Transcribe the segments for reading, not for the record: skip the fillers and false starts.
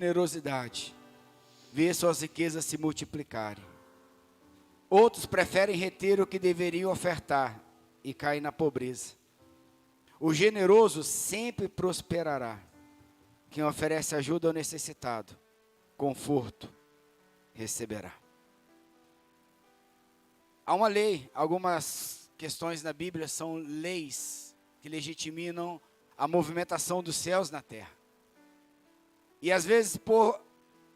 generosidade, ver suas riquezas se multiplicarem. Outros preferem reter o que deveriam ofertar e caem na pobreza. O generoso sempre prosperará. Quem oferece ajuda ao necessitado, conforto, receberá. Há uma lei, algumas questões na Bíblia são leis que legitimam a movimentação dos céus na terra. E às vezes, por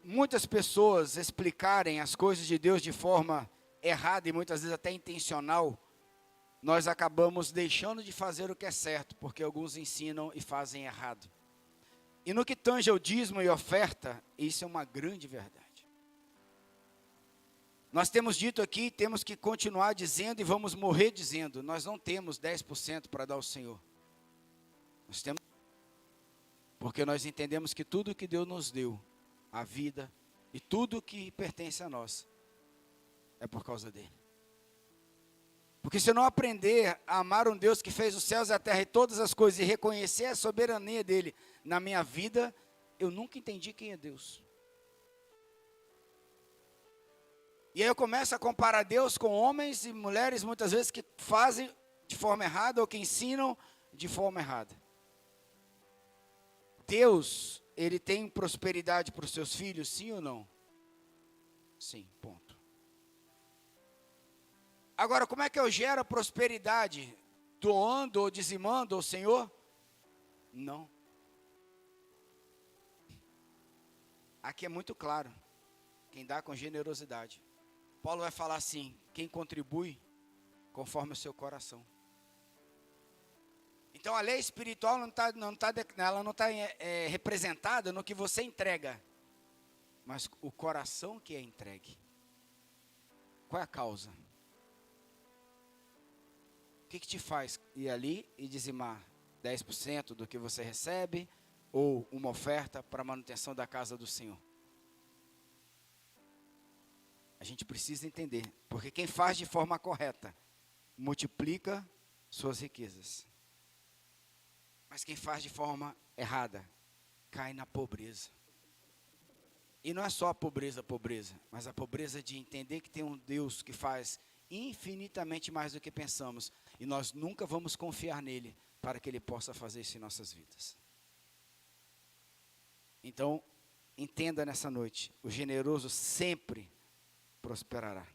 muitas pessoas explicarem as coisas de Deus de forma errada e muitas vezes até intencional, nós acabamos deixando de fazer o que é certo, porque alguns ensinam e fazem errado. E no que tange ao dízimo e oferta, isso é uma grande verdade. Nós temos dito aqui, temos que continuar dizendo e vamos morrer dizendo, nós não temos 10% para dar ao Senhor. Nós temos, porque nós entendemos que tudo que Deus nos deu, a vida e tudo que pertence a nós, é por causa dele. Porque se eu não aprender a amar um Deus que fez os céus e a terra e todas as coisas e reconhecer a soberania dele na minha vida, eu nunca entendi quem é Deus. E aí eu começo a comparar Deus com homens e mulheres muitas vezes que fazem de forma errada ou que ensinam de forma errada. Deus, ele tem prosperidade para os seus filhos, sim ou não? Sim, ponto. Agora, como é que eu gero prosperidade? Doando ou dizimando ao Senhor? Não. Aqui é muito claro. Quem dá com generosidade. Paulo vai falar assim, quem contribui conforme o seu coração. Então a lei espiritual não está representada no que você entrega, mas o coração que é entregue. Qual é a causa? O que te faz ir ali e dizimar 10% do que você recebe ou uma oferta para a manutenção da casa do Senhor? A gente precisa entender, porque quem faz de forma correta, multiplica suas riquezas. Mas quem faz de forma errada, cai na pobreza. E não é só a pobreza, mas a pobreza de entender que tem um Deus que faz infinitamente mais do que pensamos. E nós nunca vamos confiar nele para que ele possa fazer isso em nossas vidas. Então, entenda nessa noite, o generoso sempre prosperará.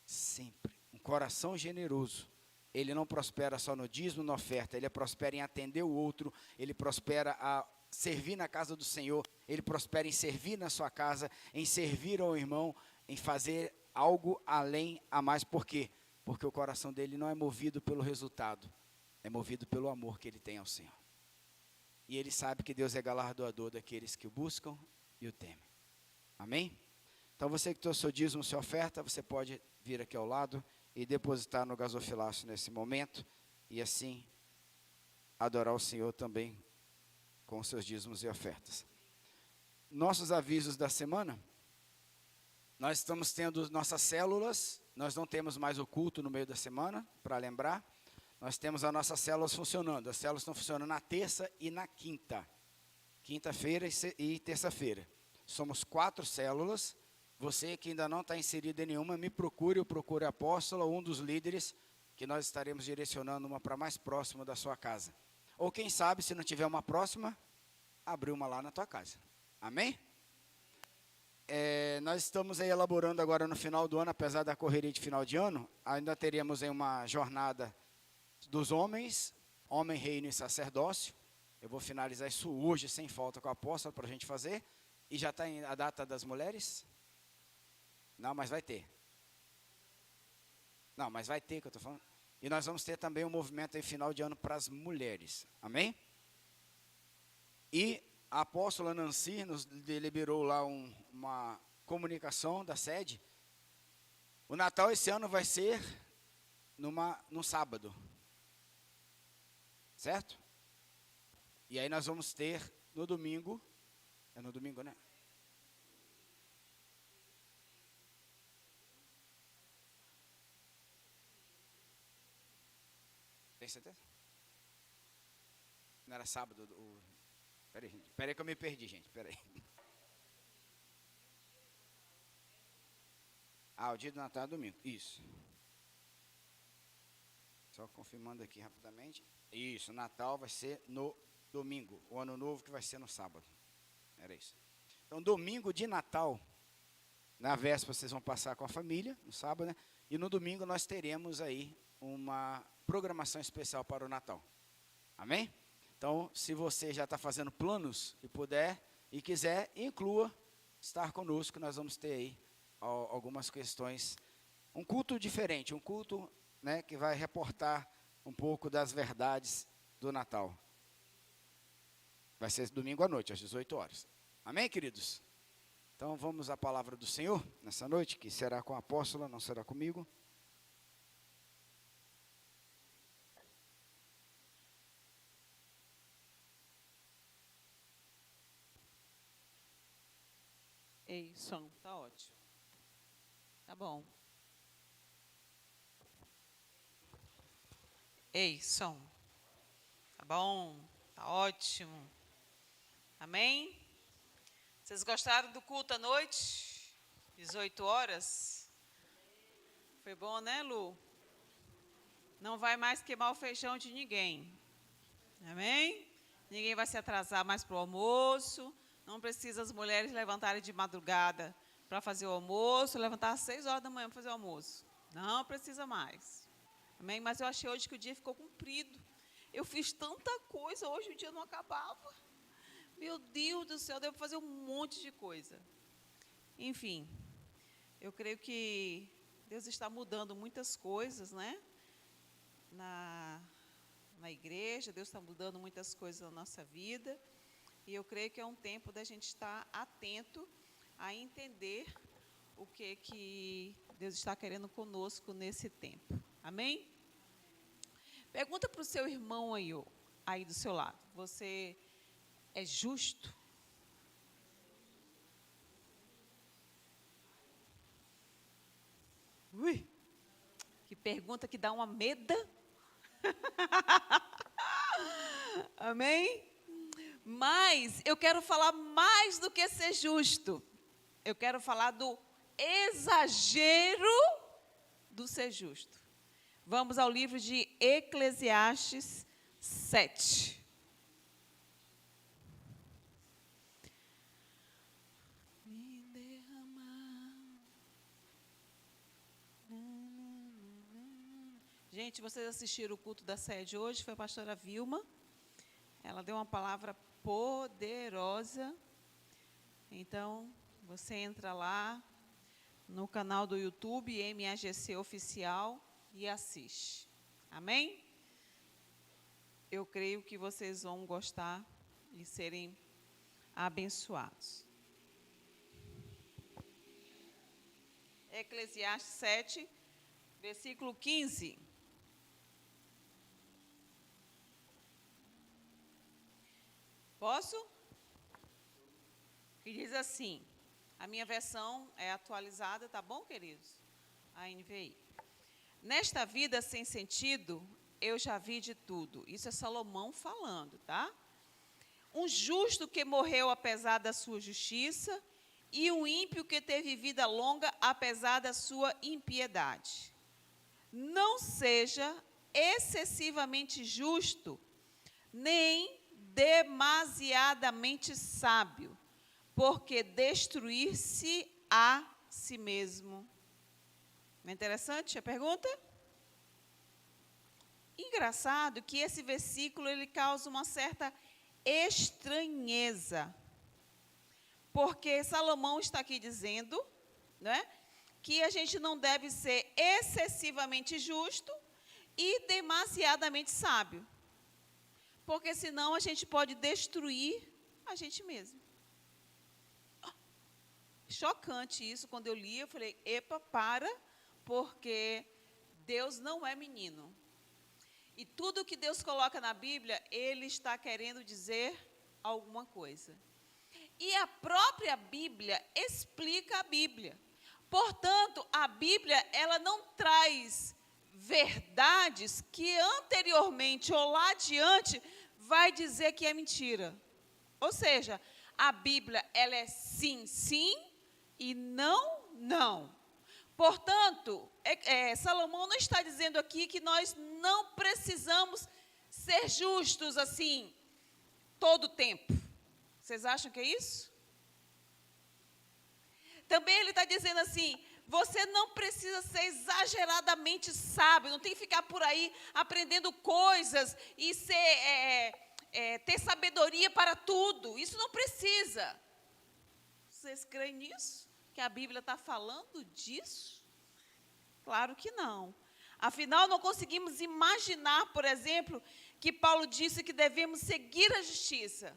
Sempre. Um coração generoso, ele não prospera só no dízimo, na oferta, ele prospera em atender o outro, ele prospera a servir na casa do Senhor, ele prospera em servir na sua casa, em servir ao irmão, em fazer algo além, a mais. Por quê? Porque o coração dele não é movido pelo resultado, é movido pelo amor que ele tem ao Senhor. E ele sabe que Deus é galardoador daqueles que o buscam e o temem. Amém? Então você que trouxe seu dízimo, sua oferta, você pode vir aqui ao lado e depositar no gasofilácio nesse momento, e assim adorar o Senhor também com seus dízimos e ofertas. Nossos avisos da semana, nós estamos tendo nossas células, nós não temos mais o culto no meio da semana, para lembrar, nós temos as nossas células funcionando, as células estão funcionando na terça e na quinta-feira e terça-feira. Somos 4 células. Você que ainda não está inserido em nenhuma, me procure, eu procure a apóstola, um dos líderes, que nós estaremos direcionando uma para mais próxima da sua casa. Ou quem sabe, se não tiver uma próxima, abrir uma lá na tua casa. Amém? Nós estamos aí elaborando agora no final do ano, apesar da correria de final de ano, ainda teremos aí uma jornada dos homens, homem, reino e sacerdócio. Eu vou finalizar isso hoje, sem falta, com a apóstola, para a gente fazer. E já está a data das mulheres? Não, mas vai ter. Não, mas vai ter, que eu estou falando. E nós vamos ter também um movimento em final de ano para as mulheres. Amém? E a apóstola Nancy nos deliberou lá uma comunicação da sede. O Natal esse ano vai ser num sábado. Certo? E aí nós vamos ter no domingo. É no domingo, né? Tem certeza? Não era sábado? Peraí que eu me perdi, gente. Peraí. O dia do Natal é domingo. Isso. Só confirmando aqui rapidamente. Isso, Natal vai ser no domingo. O Ano Novo que vai ser no sábado. Era isso. Então, domingo de Natal, na véspera vocês vão passar com a família, no sábado, né? E no domingo nós teremos aí uma programação especial para o Natal. Amém? Então, se você já está fazendo planos e puder e quiser, inclua estar conosco. Nós vamos ter aí algumas questões, um culto diferente, um culto, né, que vai reportar um pouco das verdades do Natal. Vai ser domingo à noite, às 18 horas. Amém, queridos? Então, vamos à palavra do Senhor nessa noite, que será com a apóstola, não será comigo. Ei, som, tá ótimo. Tá bom. Ei, som. Tá bom, tá ótimo. Amém? Vocês gostaram do culto à noite? 18 horas? Foi bom, né, Lu? Não vai mais queimar o feijão de ninguém. Amém? Ninguém vai se atrasar mais para o almoço. Não precisa as mulheres levantarem de madrugada para fazer o almoço, levantar às 6 horas da manhã para fazer o almoço. Não precisa mais. Amém? Mas eu achei hoje que o dia ficou comprido. Eu fiz tanta coisa, hoje o dia não acabava. Meu Deus do céu, devo fazer um monte de coisa. Enfim, eu creio que Deus está mudando muitas coisas, né? Na igreja, Deus está mudando muitas coisas na nossa vida. E eu creio que é um tempo da gente estar atento a entender o que Deus está querendo conosco nesse tempo. Amém? Pergunta para o seu irmão aí do seu lado. Você é justo? Ui, que pergunta que dá uma meda. Amém? Mas eu quero falar mais do que ser justo. Eu quero falar do exagero do ser justo. Vamos ao livro de Eclesiastes 7. Gente, vocês assistiram o culto da sede hoje, foi a pastora Vilma. Ela deu uma palavra poderosa. Então, você entra lá no canal do YouTube, MAGC Oficial, e assiste. Amém? Eu creio que vocês vão gostar e serem abençoados. Eclesiastes 7, versículo 15. Posso? Que diz assim, a minha versão é atualizada, tá bom, queridos? A NVI. Nesta vida sem sentido, eu já vi de tudo. Isso é Salomão falando, tá? Um justo que morreu apesar da sua justiça e um ímpio que teve vida longa apesar da sua impiedade. Não seja excessivamente justo, nem demasiadamente sábio, porque destruir-se a si mesmo. Não é interessante a pergunta? Engraçado que esse versículo ele causa uma certa estranheza, porque Salomão está aqui dizendo, né, que a gente não deve ser excessivamente justo e demasiadamente sábio, porque senão a gente pode destruir a gente mesmo. Chocante isso, quando eu li, eu falei, epa, porque Deus não é menino. E tudo que Deus coloca na Bíblia, Ele está querendo dizer alguma coisa. E a própria Bíblia explica a Bíblia. Portanto, a Bíblia, ela não traz verdades que anteriormente ou lá adiante vai dizer que é mentira. Ou seja, a Bíblia, ela é sim, sim e não, não. Portanto, Salomão não está dizendo aqui que nós não precisamos ser justos assim, todo o tempo. Vocês acham que é isso? Também ele está dizendo assim, você não precisa ser exageradamente sábio, não tem que ficar por aí aprendendo coisas e ter sabedoria para tudo. Isso não precisa. Vocês creem nisso? Que a Bíblia está falando disso? Claro que não. Afinal, não conseguimos imaginar, por exemplo, que Paulo disse que devemos seguir a justiça.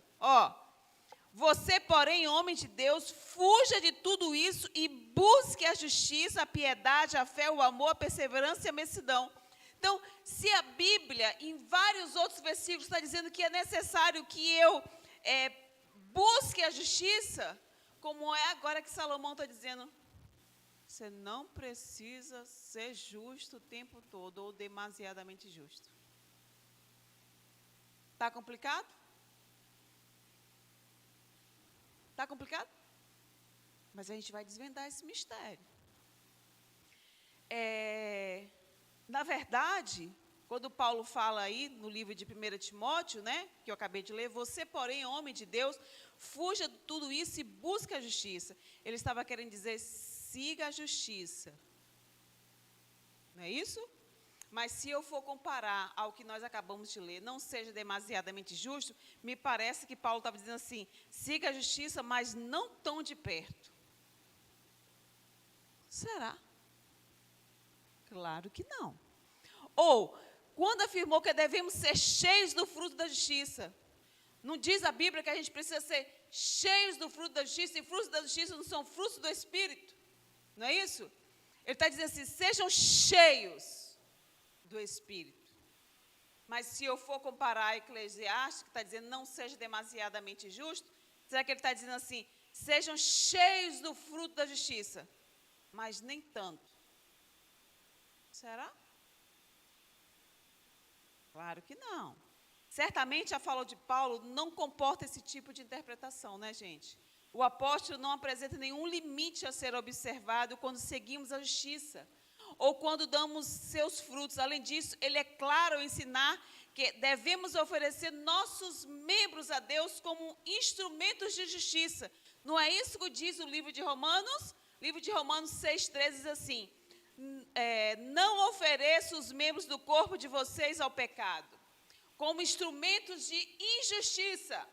Você, porém, homem de Deus, fuja de tudo isso e busque a justiça, a piedade, a fé, o amor, a perseverança e a mansidão. Então, se a Bíblia, em vários outros versículos, está dizendo que é necessário que eu busque a justiça, como é agora que Salomão está dizendo, você não precisa ser justo o tempo todo, ou demasiadamente justo. Está complicado? Está complicado? Mas a gente vai desvendar esse mistério. Na verdade, quando Paulo fala aí no livro de 1 Timóteo, né, que eu acabei de ler, você, porém, homem de Deus, fuja de tudo isso e busque a justiça. Ele estava querendo dizer, siga a justiça. Não é isso? Mas se eu for comparar ao que nós acabamos de ler, não seja demasiadamente justo, me parece que Paulo estava dizendo assim, siga a justiça, mas não tão de perto. Será? Claro que não. Ou, quando afirmou que devemos ser cheios do fruto da justiça, não diz a Bíblia que a gente precisa ser cheios do fruto da justiça, e frutos da justiça não são frutos do Espírito? Não é isso? Ele está dizendo assim, sejam cheios do Espírito. Mas se eu for comparar a Eclesiastes, que está dizendo não seja demasiadamente justo, será que ele está dizendo assim, sejam cheios do fruto da justiça, mas nem tanto? Será? Claro que não. Certamente a fala de Paulo não comporta esse tipo de interpretação, né, gente? O apóstolo não apresenta nenhum limite a ser observado quando seguimos a justiça, ou quando damos seus frutos. Além disso, ele é claro ao ensinar que devemos oferecer nossos membros a Deus como instrumentos de justiça. Não é isso que diz o livro de Romanos? O livro de Romanos 6,13 diz assim, não ofereça os membros do corpo de vocês ao pecado, como instrumentos de injustiça.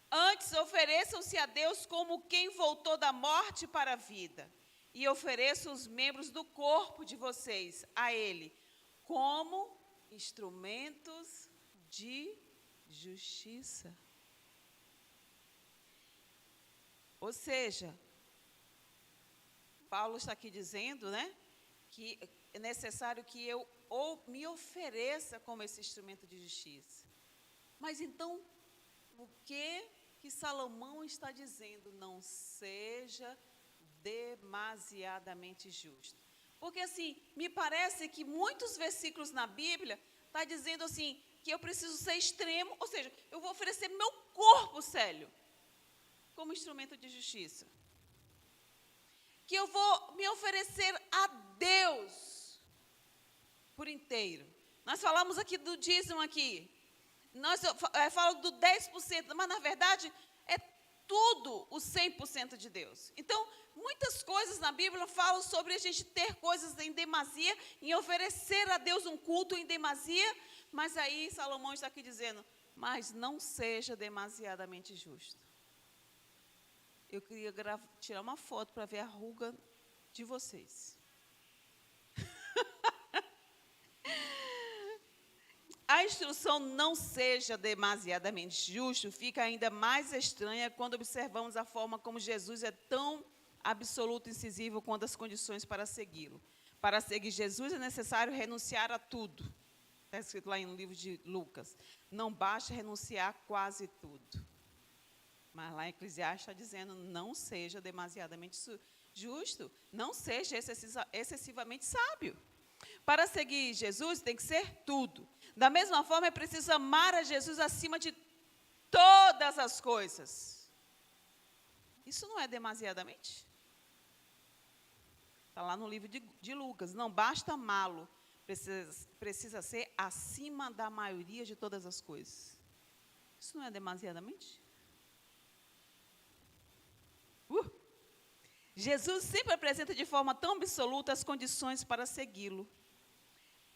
Antes, ofereçam-se a Deus como quem voltou da morte para a vida. E ofereçam os membros do corpo de vocês a Ele, como instrumentos de justiça. Ou seja, Paulo está aqui dizendo, né, que é necessário que eu me ofereça como esse instrumento de justiça. Mas então, o que Salomão está dizendo? Não seja demasiadamente justo. Porque assim, me parece que muitos versículos na Bíblia está dizendo assim, que eu preciso ser extremo, ou seja, eu vou oferecer meu corpo, Célio, como instrumento de justiça. Que eu vou me oferecer a Deus por inteiro. Nós falamos aqui do dízimo aqui. Nós falamos do 10%, mas na verdade é tudo o 100% de Deus. Então, muitas coisas na Bíblia falam sobre a gente ter coisas em demasia, em oferecer a Deus um culto em demasia, mas aí Salomão está aqui dizendo, mas não seja demasiadamente justo. Eu queria tirar uma foto para ver a ruga de vocês. A instrução não seja demasiadamente justo fica ainda mais estranha quando observamos a forma como Jesus é tão absoluto e incisivo quanto as condições para segui-lo. Para seguir Jesus é necessário renunciar a tudo. Está escrito lá no livro de Lucas. Não basta renunciar a quase tudo. Mas lá em Eclesiastes está dizendo, não seja demasiadamente justo, não seja excessivamente sábio. Para seguir Jesus tem que ser tudo. Da mesma forma, é preciso amar a Jesus acima de todas as coisas. Isso não é demasiadamente? Está lá no livro de Lucas. Não basta amá-lo, precisa ser acima da maioria de todas as coisas. Isso não é demasiadamente? Jesus sempre apresenta de forma tão absoluta as condições para segui-lo,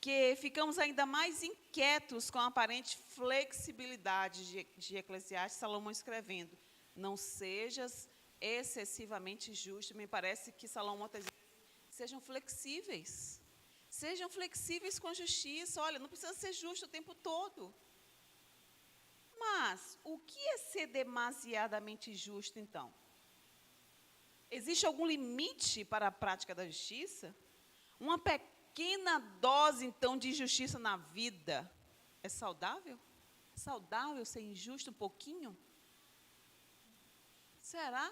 que ficamos ainda mais inquietos com a aparente flexibilidade de Eclesiastes, Salomão escrevendo: não sejas excessivamente justo. Me parece que Salomão está dizendo: sejam flexíveis com a justiça. Olha, não precisa ser justo o tempo todo. Mas o que é ser demasiadamente justo, então? Existe algum limite para a prática da justiça? Uma pequena dose, então, de justiça na vida é saudável? É saudável ser injusto um pouquinho? Será?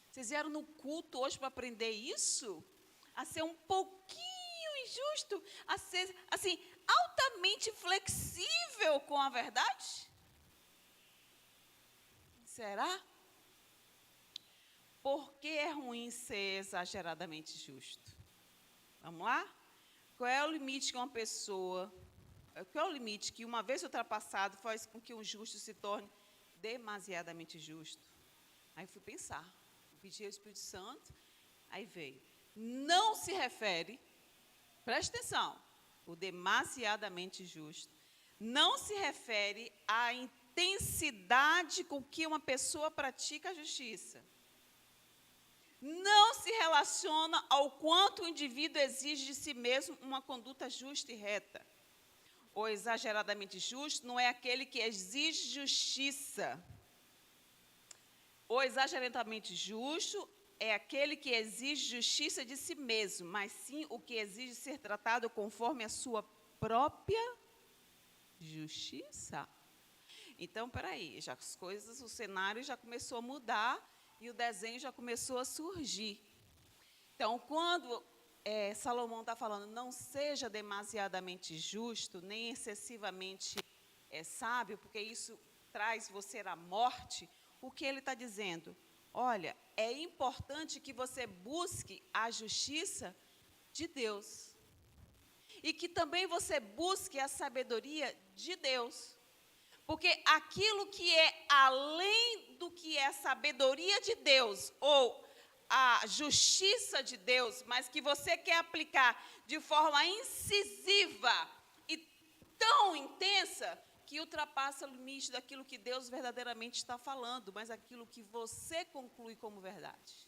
Vocês vieram no culto hoje para aprender isso? A ser um pouquinho injusto? A ser, assim, altamente flexível com a verdade? Será? Por que é ruim ser exageradamente justo? Vamos lá? Qual é o limite que uma pessoa, qual é o limite que, uma vez ultrapassado, faz com que um justo se torne demasiadamente justo? Aí fui pensar, pedi ao Espírito Santo, aí veio. Não se refere, preste atenção, o demasiadamente justo, não se refere à intensidade com que uma pessoa pratica a justiça. Não se relaciona ao quanto o indivíduo exige de si mesmo uma conduta justa e reta. O exageradamente justo não é aquele que exige justiça. O exageradamente justo é aquele que exige justiça de si mesmo, mas sim o que exige ser tratado conforme a sua própria justiça. Então, peraí, já as coisas, o cenário já começou a mudar e o desenho já começou a surgir. Então, quando Salomão está falando, não seja demasiadamente justo, nem excessivamente sábio, porque isso traz você à morte, o que ele está dizendo? Olha, é importante que você busque a justiça de Deus. E que também você busque a sabedoria de Deus. Porque aquilo que é além do que é a sabedoria de Deus, ou a justiça de Deus, mas que você quer aplicar de forma incisiva e tão intensa, que ultrapassa o limite daquilo que Deus verdadeiramente está falando, mas aquilo que você conclui como verdade.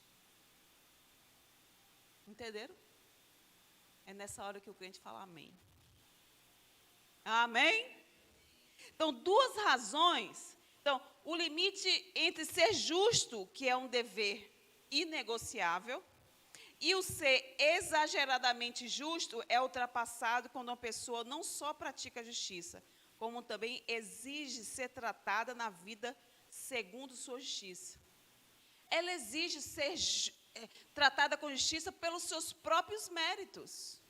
Entenderam? É nessa hora que o crente fala amém. Amém? Então, duas razões. Então, o limite entre ser justo, que é um dever inegociável, e o ser exageradamente justo é ultrapassado quando uma pessoa não só pratica a justiça, como também exige ser tratada na vida segundo sua justiça. Ela exige ser tratada com justiça pelos seus próprios méritos.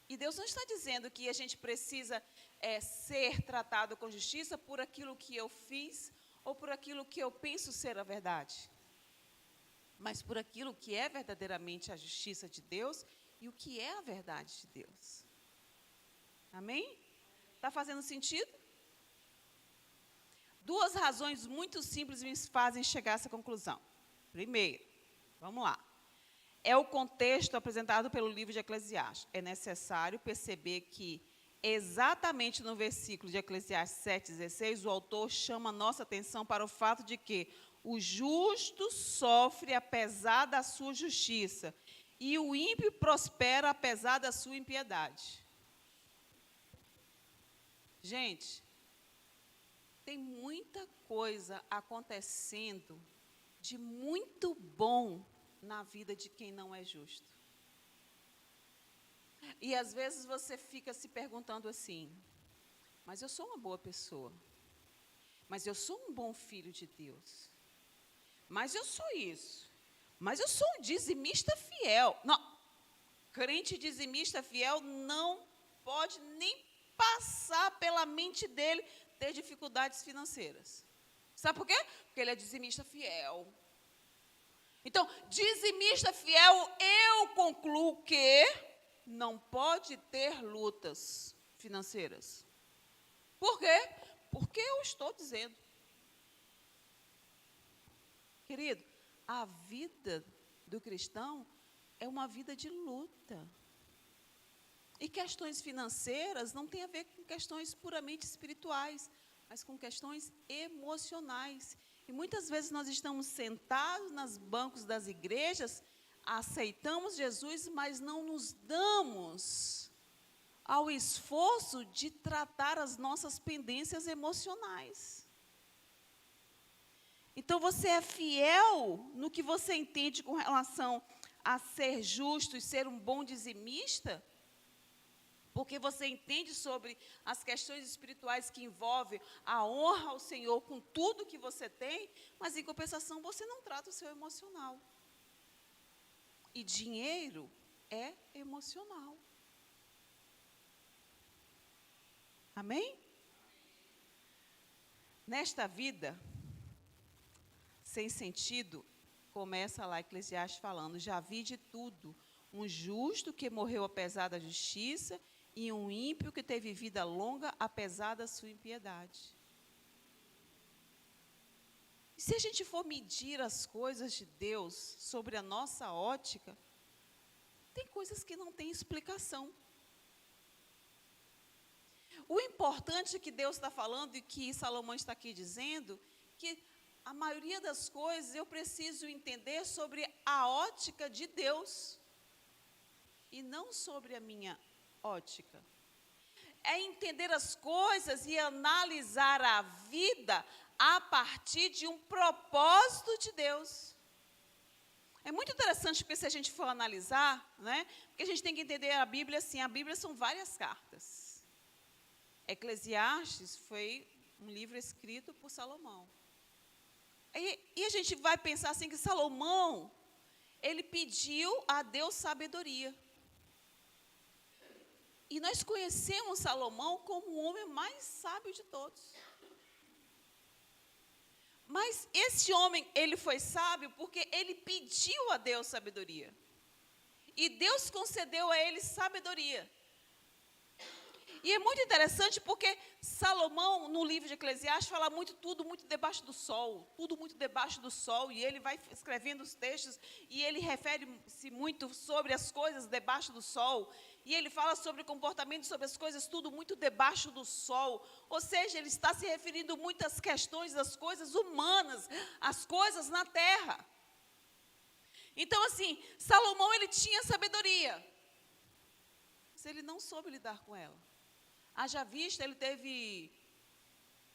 E Deus não está dizendo que a gente precisa ser tratado com justiça por aquilo que eu fiz ou por aquilo que eu penso ser a verdade, mas por aquilo que é verdadeiramente a justiça de Deus e o que é a verdade de Deus. Amém? Está fazendo sentido? Duas razões muito simples me fazem chegar a essa conclusão. Primeiro, vamos lá. É o contexto apresentado pelo livro de Eclesiastes. É necessário perceber que, exatamente no versículo de Eclesiastes 7,16, o autor chama nossa atenção para o fato de que o justo sofre apesar da sua justiça e o ímpio prospera apesar da sua impiedade. Gente, tem muita coisa acontecendo de muito bom na vida de quem não é justo. E às vezes você fica se perguntando assim, mas eu sou uma boa pessoa, mas eu sou um bom filho de Deus, mas eu sou isso, mas eu sou um dizimista fiel. Não, crente dizimista fiel não pode nem passar pela mente dele ter dificuldades financeiras. Sabe por quê? Porque ele é dizimista fiel. Então, dizimista fiel, eu concluo que não pode ter lutas financeiras. Por quê? Porque eu estou dizendo. Querido, a vida do cristão é uma vida de luta. E questões financeiras não tem a ver com questões puramente espirituais, mas com questões emocionais. E muitas vezes nós estamos sentados nos bancos das igrejas, aceitamos Jesus, mas não nos damos ao esforço de tratar as nossas pendências emocionais. Então, você é fiel no que você entende com relação a ser justo e ser um bom dizimista? Porque você entende sobre as questões espirituais que envolvem a honra ao Senhor com tudo que você tem, mas, em compensação, você não trata o seu emocional. E dinheiro é emocional. Amém? Nesta vida sem sentido, começa lá Eclesiastes falando, já vi de tudo, um justo que morreu apesar da justiça e um ímpio que teve vida longa apesar da sua impiedade. E se a gente for medir as coisas de Deus sobre a nossa ótica, tem coisas que não têm explicação. O importante que Deus está falando e que Salomão está aqui dizendo, que a maioria das coisas eu preciso entender sobre a ótica de Deus e não sobre a minha ótica. É entender as coisas e analisar a vida a partir de um propósito de Deus. É muito interessante porque se a gente for analisar, né, porque a gente tem que entender a Bíblia assim, a Bíblia são várias cartas. Eclesiastes foi um livro escrito por Salomão. E a gente vai pensar assim que Salomão, ele pediu a Deus sabedoria. E nós conhecemos Salomão como o homem mais sábio de todos. Mas esse homem, ele foi sábio porque ele pediu a Deus sabedoria. E Deus concedeu a ele sabedoria. E é muito interessante porque Salomão, no livro de Eclesiastes, fala tudo muito debaixo do sol, tudo muito debaixo do sol, e ele vai escrevendo os textos, e ele refere-se muito sobre as coisas debaixo do sol, e ele fala sobre o comportamento, sobre as coisas, tudo muito debaixo do sol, ou seja, ele está se referindo muito às questões das coisas humanas, as coisas na terra. Então, assim, Salomão, ele tinha sabedoria, mas ele não soube lidar com ela. Haja vista, ele teve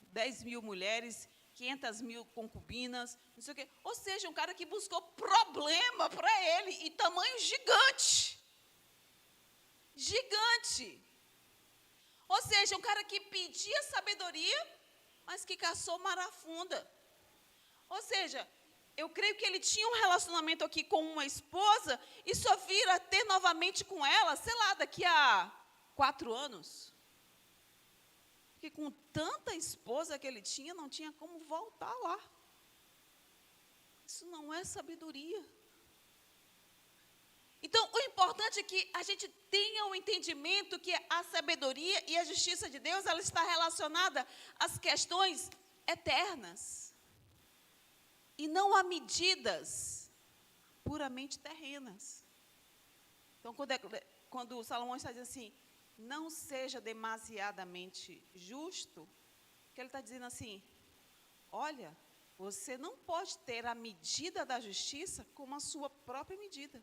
10 mil mulheres, 500 mil concubinas, não sei o quê. Ou seja, um cara que buscou problema para ele, e tamanho gigante. Gigante. Ou seja, um cara que pedia sabedoria, mas que caçou marafunda. Ou seja, eu creio que ele tinha um relacionamento aqui com uma esposa, e só vir a ter novamente com ela, sei lá, daqui a 4 anos. Porque com tanta esposa que ele tinha, não tinha como voltar lá. Isso não é sabedoria. Então, o importante é que a gente tenha o entendimento que a sabedoria e a justiça de Deus, ela está relacionada às questões eternas. E não a medidas puramente terrenas. Então, quando Salomão está dizendo assim, não seja demasiadamente justo, que ele está dizendo assim, olha, você não pode ter a medida da justiça como a sua própria medida,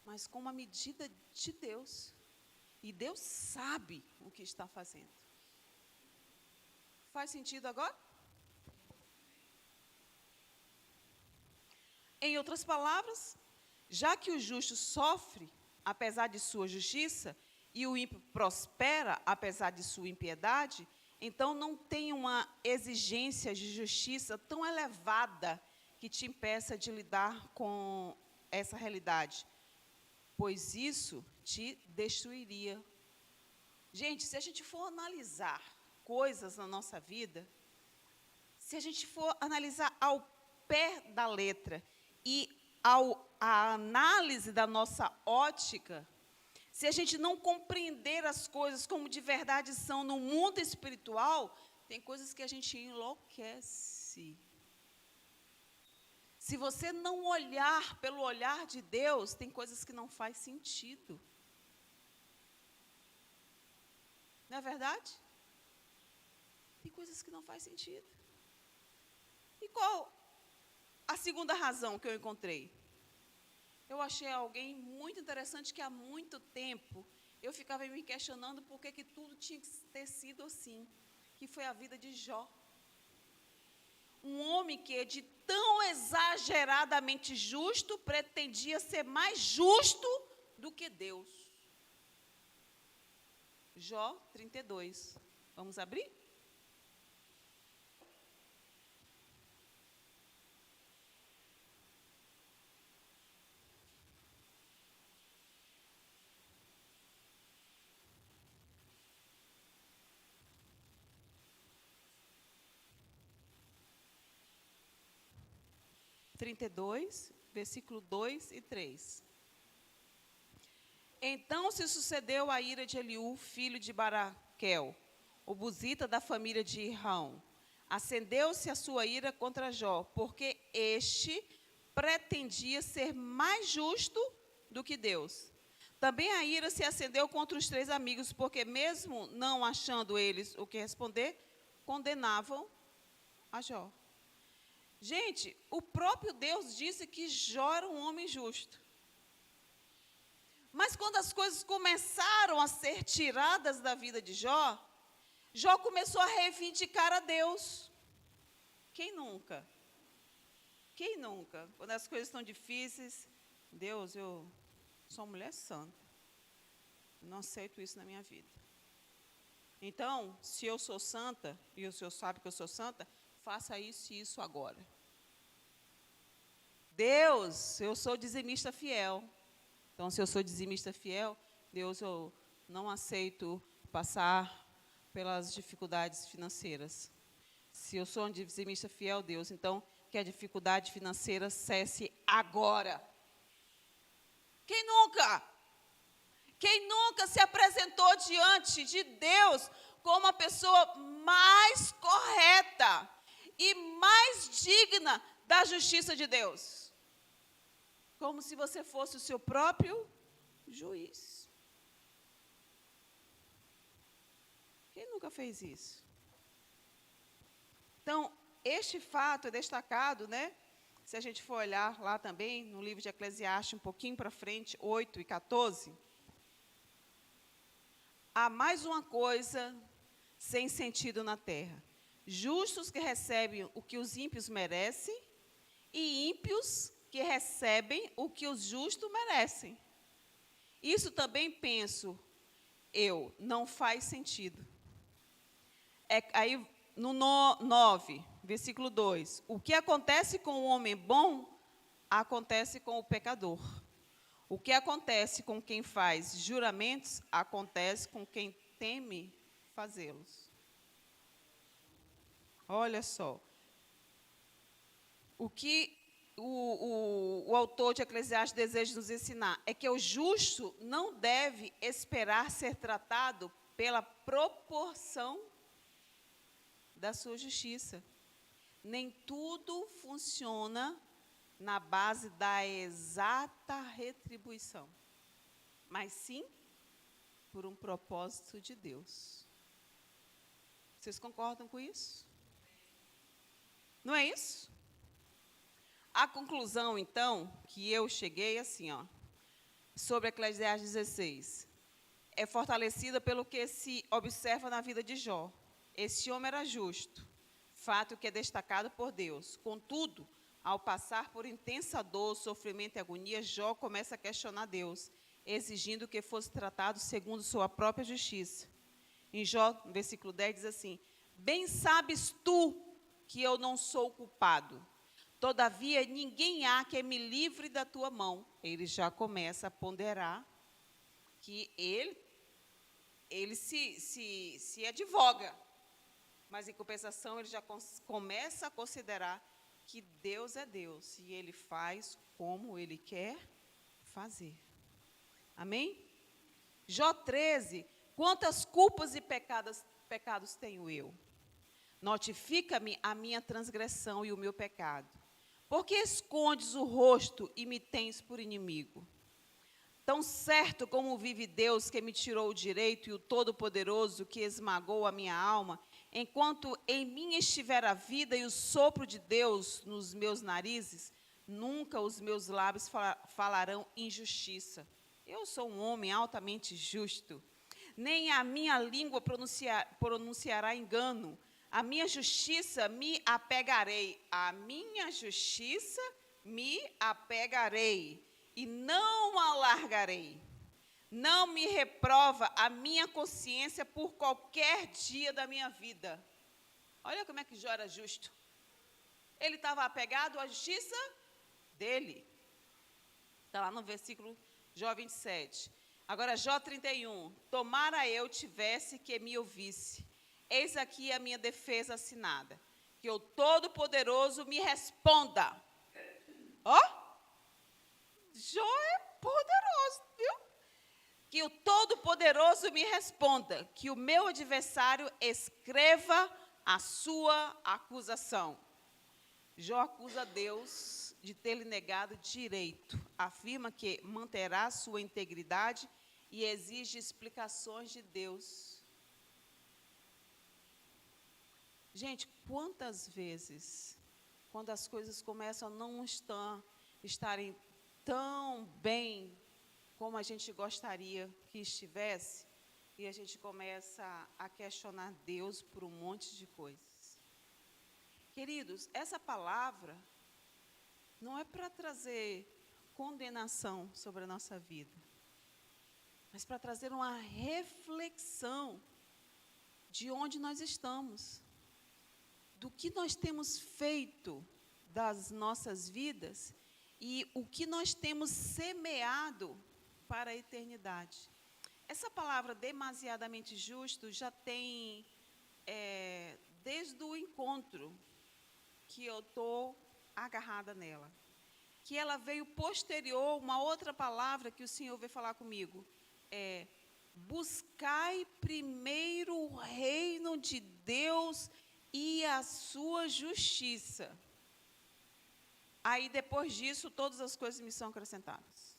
mas como a medida de Deus. E Deus sabe o que está fazendo. Faz sentido agora? Em outras palavras, já que o justo sofre, apesar de sua justiça, e o ímpio prospera, apesar de sua impiedade, então não tem uma exigência de justiça tão elevada que te impeça de lidar com essa realidade, pois isso te destruiria. Gente, se a gente for analisar coisas na nossa vida, se a gente for analisar ao pé da letra e a análise da nossa ótica, se a gente não compreender as coisas como de verdade são no mundo espiritual, tem coisas que a gente enlouquece. Se você não olhar pelo olhar de Deus, tem coisas que não faz sentido. Não é verdade? Tem coisas que não faz sentido. E qual a segunda razão que eu encontrei? Eu achei alguém muito interessante que há muito tempo eu ficava me questionando por que tudo tinha que ter sido assim, que foi a vida de Jó. Um homem que de tão exageradamente justo pretendia ser mais justo do que Deus. Jó 32. Vamos abrir? Versículo 2 e 3. Então se sucedeu a ira de Eliú, filho de Baraquel, o buzita da família de Irão. Acendeu-se a sua ira contra Jó, porque este pretendia ser mais justo do que Deus. Também a ira se acendeu contra os 3 amigos, porque mesmo não achando eles o que responder, condenavam a Jó. Gente, o próprio Deus disse que Jó era um homem justo. Mas quando as coisas começaram a ser tiradas da vida de Jó, Jó começou a reivindicar a Deus. Quem nunca? Quem nunca? Quando as coisas estão difíceis, Deus, eu sou uma mulher santa. Não aceito isso na minha vida. Então, se eu sou santa, e o Senhor sabe que eu sou santa, faça isso e isso agora. Deus, eu sou dizimista fiel. Então, se eu sou dizimista fiel, Deus, eu não aceito passar pelas dificuldades financeiras. Se eu sou um dizimista fiel, Deus, então que a dificuldade financeira cesse agora. Quem nunca? Quem nunca se apresentou diante de Deus como a pessoa mais correta e mais digna da justiça de Deus? Como se você fosse o seu próprio juiz. Quem nunca fez isso? Então, este fato é destacado, né? Se a gente for olhar lá também, no livro de Eclesiastes, um pouquinho para frente, 8 e 14. Há mais uma coisa sem sentido na terra. Justos que recebem o que os ímpios merecem e ímpios que recebem o que os justos merecem. Isso também penso eu, não faz sentido. Aí no 9, versículo 2, o que acontece com o homem bom, acontece com o pecador. O que acontece com quem faz juramentos, acontece com quem teme fazê-los. Olha só. O que o autor de Eclesiastes deseja nos ensinar é que o justo não deve esperar ser tratado pela proporção da sua justiça. Nem tudo funciona na base da exata retribuição, mas sim por um propósito de Deus. Vocês concordam com isso? Não é isso? A conclusão, então, que eu cheguei assim, sobre Eclesiastes 16, é fortalecida pelo que se observa na vida de Jó. Esse homem era justo, fato que é destacado por Deus. Contudo, ao passar por intensa dor, sofrimento e agonia, Jó começa a questionar Deus, exigindo que fosse tratado segundo sua própria justiça. Em Jó, no versículo 10, diz assim: bem sabes tu que eu não sou culpado. Todavia, ninguém há que me livre da tua mão. Ele já começa a ponderar que ele se advoga. Mas, em compensação, ele já começa a considerar que Deus é Deus e ele faz como ele quer fazer. Amém? Jó 13. Quantas culpas e pecados tenho eu? Notifica-me a minha transgressão e o meu pecado. Por que escondes o rosto e me tens por inimigo? Tão certo como vive Deus, que me tirou o direito, e o Todo-Poderoso, que esmagou a minha alma, enquanto em mim estiver a vida e o sopro de Deus nos meus narizes, nunca os meus lábios falarão injustiça. Eu sou um homem altamente justo. Nem a minha língua pronunciará engano. A minha justiça me apegarei. A minha justiça me apegarei. E não a largarei. Não me reprova a minha consciência por qualquer dia da minha vida. Olha como é que Jó era justo. Ele estava apegado à justiça dele. Está lá no versículo Jó 27. Agora Jó 31. Tomara eu tivesse que me ouvisse. Eis aqui a minha defesa assinada. Que o Todo-Poderoso me responda. Ó! Jó é poderoso, viu? Que o Todo-Poderoso me responda, que o meu adversário escreva a sua acusação. Jó acusa Deus de ter lhe negado direito. Afirma que manterá sua integridade e exige explicações de Deus. Gente, quantas vezes, quando as coisas começam a não estarem tão bem como a gente gostaria que estivesse, e a gente começa a questionar Deus por um monte de coisas. Queridos, essa palavra não é para trazer condenação sobre a nossa vida, mas para trazer uma reflexão de onde nós estamos, do que nós temos feito das nossas vidas e o que nós temos semeado para a eternidade. Essa palavra demasiadamente justo já tem, desde o encontro, que eu estou agarrada nela. Que ela veio posterior, uma outra palavra que o Senhor veio falar comigo, buscai primeiro o reino de Deus e a sua justiça. Aí, depois disso, todas as coisas me são acrescentadas.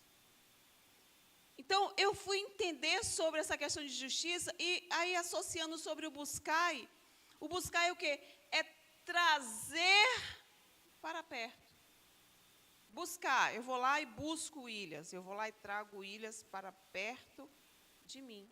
Então, eu fui entender sobre essa questão de justiça e aí, associando sobre o buscai é o quê? É trazer para perto. Buscar, eu vou lá e busco o Ilhas, eu vou lá e trago o Ilhas para perto de mim.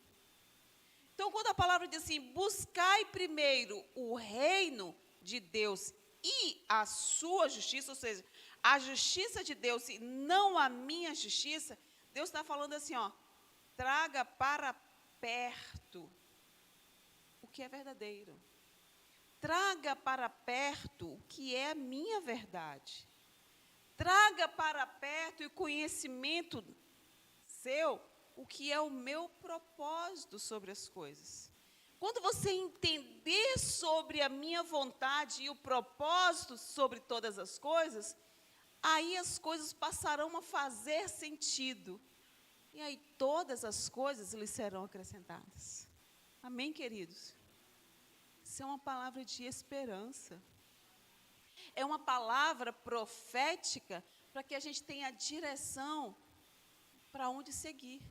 Então, quando a palavra diz assim, buscai primeiro o reino de Deus e a sua justiça, ou seja, a justiça de Deus e não a minha justiça, Deus está falando assim, ó, traga para perto o que é verdadeiro. Traga para perto o que é a minha verdade. Traga para perto e conhecimento seu o que é o meu propósito sobre as coisas. Quando você entender sobre a minha vontade e o propósito sobre todas as coisas, aí as coisas passarão a fazer sentido. E aí todas as coisas lhe serão acrescentadas. Amém, queridos? Isso é uma palavra de esperança. É uma palavra profética para que a gente tenha direção para onde seguir.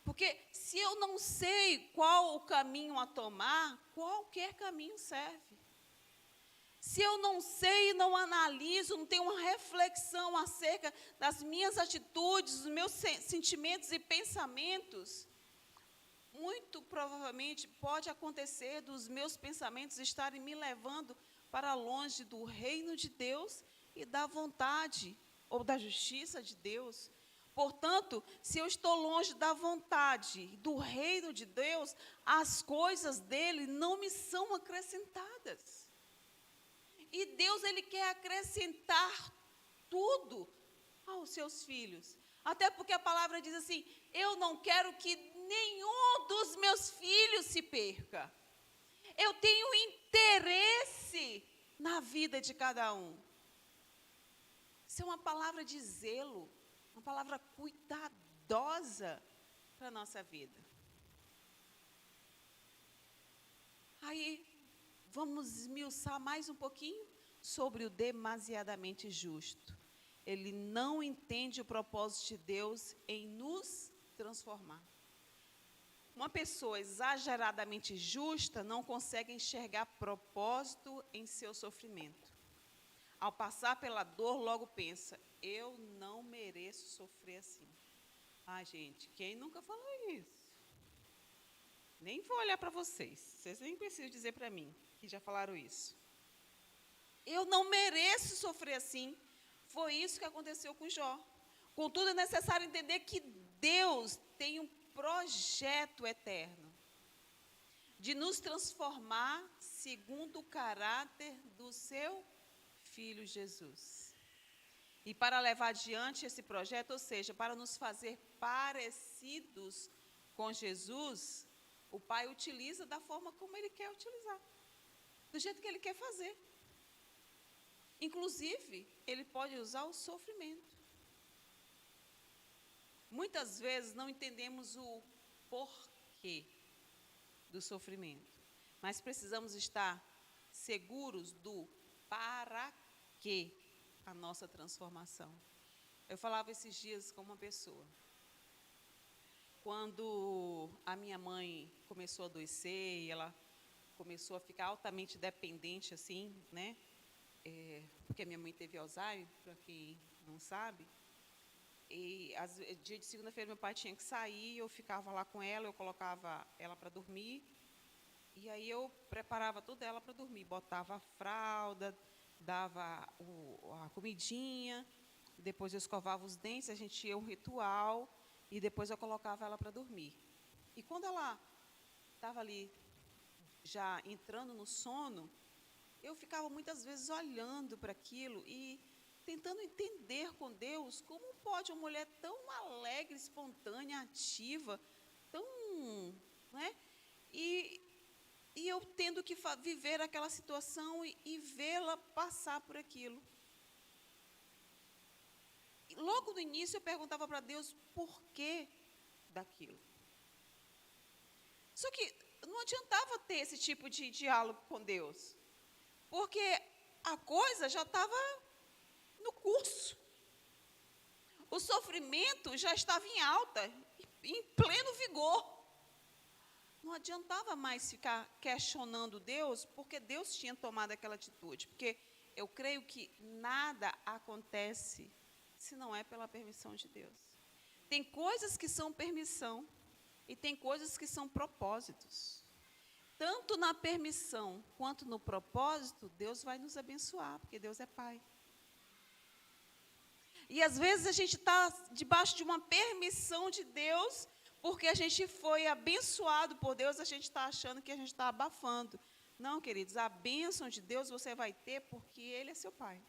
Porque se eu não sei qual o caminho a tomar, qualquer caminho serve. Se eu não sei, não analiso, não tenho uma reflexão acerca das minhas atitudes, dos meus sentimentos e pensamentos, muito provavelmente pode acontecer dos meus pensamentos estarem me levando para longe do reino de Deus e da vontade ou da justiça de Deus. Portanto, se eu estou longe da vontade do reino de Deus, as coisas dele não me são acrescentadas. E Deus, ele quer acrescentar tudo aos seus filhos. Até porque a palavra diz assim, eu não quero que nenhum dos meus filhos se perca. eu tenho interesse na vida de cada um. Isso é uma palavra de zelo, uma palavra cuidadosa para a nossa vida. Aí, vamos esmiuçar mais um pouquinho sobre o demasiadamente justo. Ele não entende o propósito de Deus em nos transformar. Uma pessoa exageradamente justa não consegue enxergar propósito em seu sofrimento. Ao passar pela dor, logo pensa, eu não mereço sofrer assim. Ah, gente, quem nunca falou isso? Nem vou olhar para vocês nem precisam dizer para mim, que já falaram isso. Eu não mereço sofrer assim. Foi isso que aconteceu com Jó. Contudo, é necessário entender que Deus tem um projeto eterno de nos transformar segundo o caráter do seu Filho Jesus. E para levar adiante esse projeto, ou seja, para nos fazer parecidos com Jesus, o Pai utiliza da forma como Ele quer utilizar, do jeito que Ele quer fazer. Inclusive, Ele pode usar o sofrimento. Muitas vezes não entendemos o porquê do sofrimento, mas precisamos estar seguros do para quê a nossa transformação. Eu falava esses dias com uma pessoa. Quando a minha mãe começou a adoecer e ela começou a ficar altamente dependente, assim, né? Porque a minha mãe teve Alzheimer, para quem não sabe. E dia de segunda-feira meu pai tinha que sair, eu ficava lá com ela, eu colocava ela para dormir. E aí eu preparava tudo ela para dormir, botava a fralda, dava a comidinha, depois eu escovava os dentes, a gente ia um ritual, e depois eu colocava ela para dormir. E quando ela estava ali, já entrando no sono, eu ficava muitas vezes olhando para aquilo e tentando entender com Deus como pode uma mulher tão alegre, espontânea, ativa, tão, né? E eu tendo que viver aquela situação e vê-la passar por aquilo. E logo no início eu perguntava para Deus por que daquilo. Só que não adiantava ter esse tipo de diálogo com Deus, porque a coisa já estava no curso. O sofrimento já estava em alta, em pleno vigor. Não adiantava mais ficar questionando Deus, porque Deus tinha tomado aquela atitude. Porque eu creio que nada acontece se não é pela permissão de Deus. Tem coisas que são permissão e tem coisas que são propósitos. Tanto na permissão quanto no propósito, Deus vai nos abençoar, porque Deus é Pai. E às vezes a gente está debaixo de uma permissão de Deus, porque a gente foi abençoado por Deus, a gente está achando que a gente está abafando. Não, queridos, a bênção de Deus você vai ter porque Ele é seu Pai.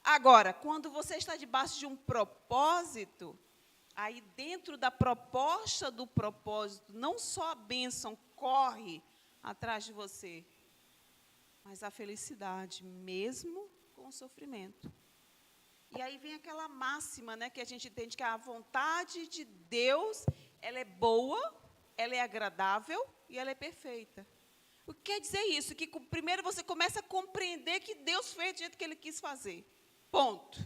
Agora, quando você está debaixo de um propósito, aí dentro da proposta do propósito, não só a bênção corre atrás de você, mas a felicidade, mesmo com o sofrimento. E aí vem aquela máxima, né, que a gente entende que a vontade de Deus, ela é boa, ela é agradável e ela é perfeita. O que quer dizer isso? Que primeiro você começa a compreender que Deus fez do jeito que Ele quis fazer. Ponto.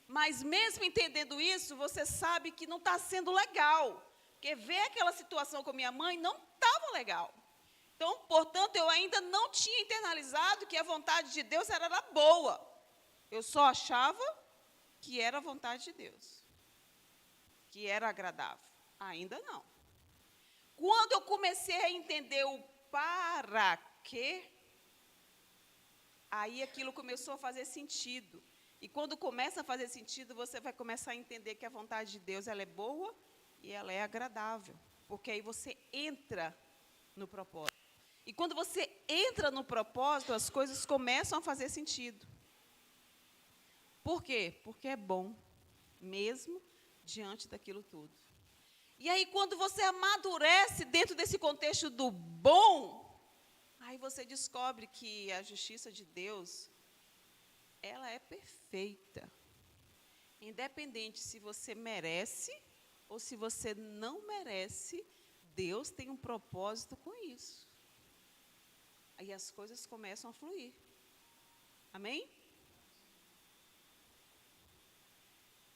Mas mesmo entendendo isso, você sabe que não está sendo legal. Porque ver aquela situação com minha mãe não estava legal. Então, portanto, eu ainda não tinha internalizado que a vontade de Deus era boa. Eu só achava que era a vontade de Deus, que era agradável. Ainda não. Quando eu comecei a entender o para quê, aí aquilo começou a fazer sentido. E quando começa a fazer sentido, você vai começar a entender que a vontade de Deus ela é boa e ela é agradável. Porque aí você entra no propósito. E quando você entra no propósito, as coisas começam a fazer sentido. Por quê? Porque é bom, mesmo diante daquilo tudo. E aí, quando você amadurece dentro desse contexto do bom, aí você descobre que a justiça de Deus, ela é perfeita. Independente se você merece ou se você não merece, Deus tem um propósito com isso. Aí as coisas começam a fluir. Amém?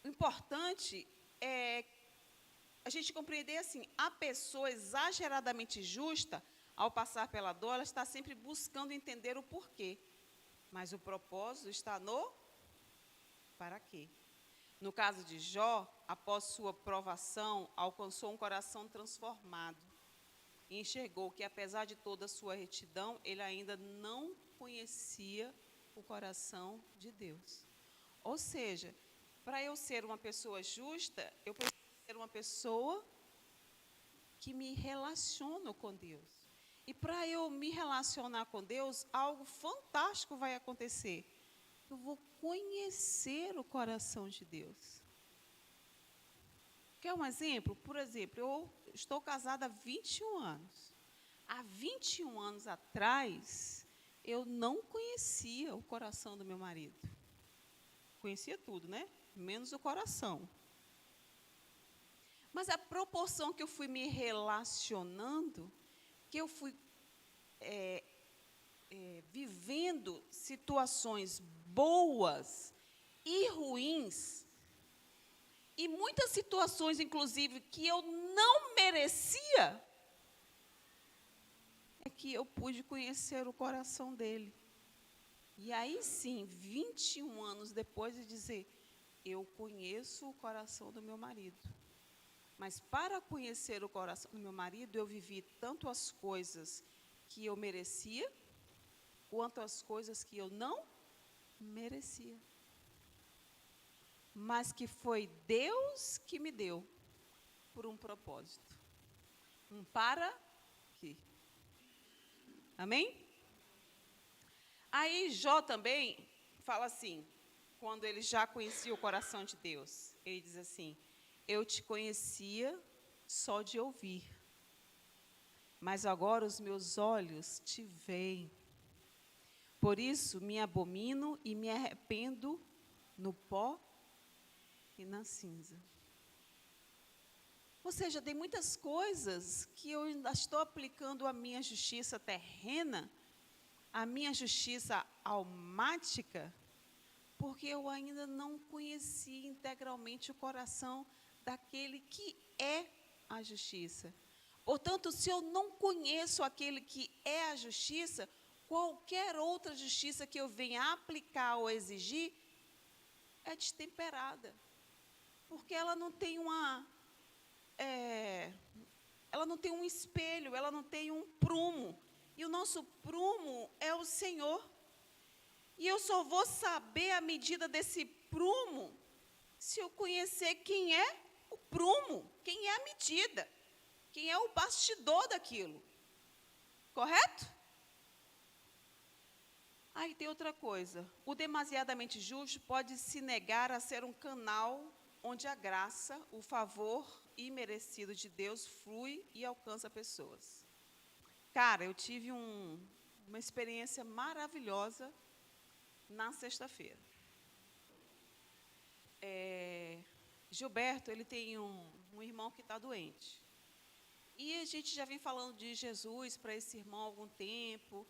O importante é a gente compreender assim, a pessoa exageradamente justa, ao passar pela dor, ela está sempre buscando entender o porquê. Mas o propósito está no para quê. No caso de Jó, após sua provação, alcançou um coração transformado. E enxergou que, apesar de toda a sua retidão, ele ainda não conhecia o coração de Deus. Ou seja, para eu ser uma pessoa justa, eu preciso ser uma pessoa que me relaciona com Deus. E para eu me relacionar com Deus, algo fantástico vai acontecer. Eu vou conhecer o coração de Deus. Quer um exemplo? Por exemplo, eu estou casada há 21 anos. Há 21 anos atrás, eu não conhecia o coração do meu marido. Conhecia tudo, né? Menos o coração. Mas a proporção que eu fui me relacionando, que eu fui vivendo situações boas e ruins, e muitas situações, inclusive, que eu não merecia, é que eu pude conhecer o coração dele. E aí sim, 21 anos depois de dizer, eu conheço o coração do meu marido. Mas para conhecer o coração do meu marido, eu vivi tanto as coisas que eu merecia, quanto as coisas que eu não merecia. Mas que foi Deus que me deu por um propósito. Um para quê? Amém? Aí Jó também fala assim, quando ele já conhecia o coração de Deus, ele diz assim, eu te conhecia só de ouvir, mas agora os meus olhos te veem. Por isso me abomino e me arrependo no pó e na cinza. Ou seja, tem muitas coisas que eu ainda estou aplicando a minha justiça terrena, a minha justiça almática, porque eu ainda não conheci integralmente o coração daquele que é a justiça. Portanto, se eu não conheço aquele que é a justiça, qualquer outra justiça que eu venha aplicar ou exigir é destemperada. Porque ela não tem ela não tem um espelho, ela não tem um prumo. E o nosso prumo é o Senhor. E eu só vou saber a medida desse prumo se eu conhecer quem é o prumo, quem é a medida, quem é o bastidor daquilo. Correto? Aí tem outra coisa. O demasiadamente justo pode se negar a ser um canal onde a graça, o favor imerecido de Deus flui e alcança pessoas. Cara, eu tive uma experiência maravilhosa na sexta-feira. Gilberto, ele tem um irmão que está doente. E a gente já vem falando de Jesus para esse irmão há algum tempo.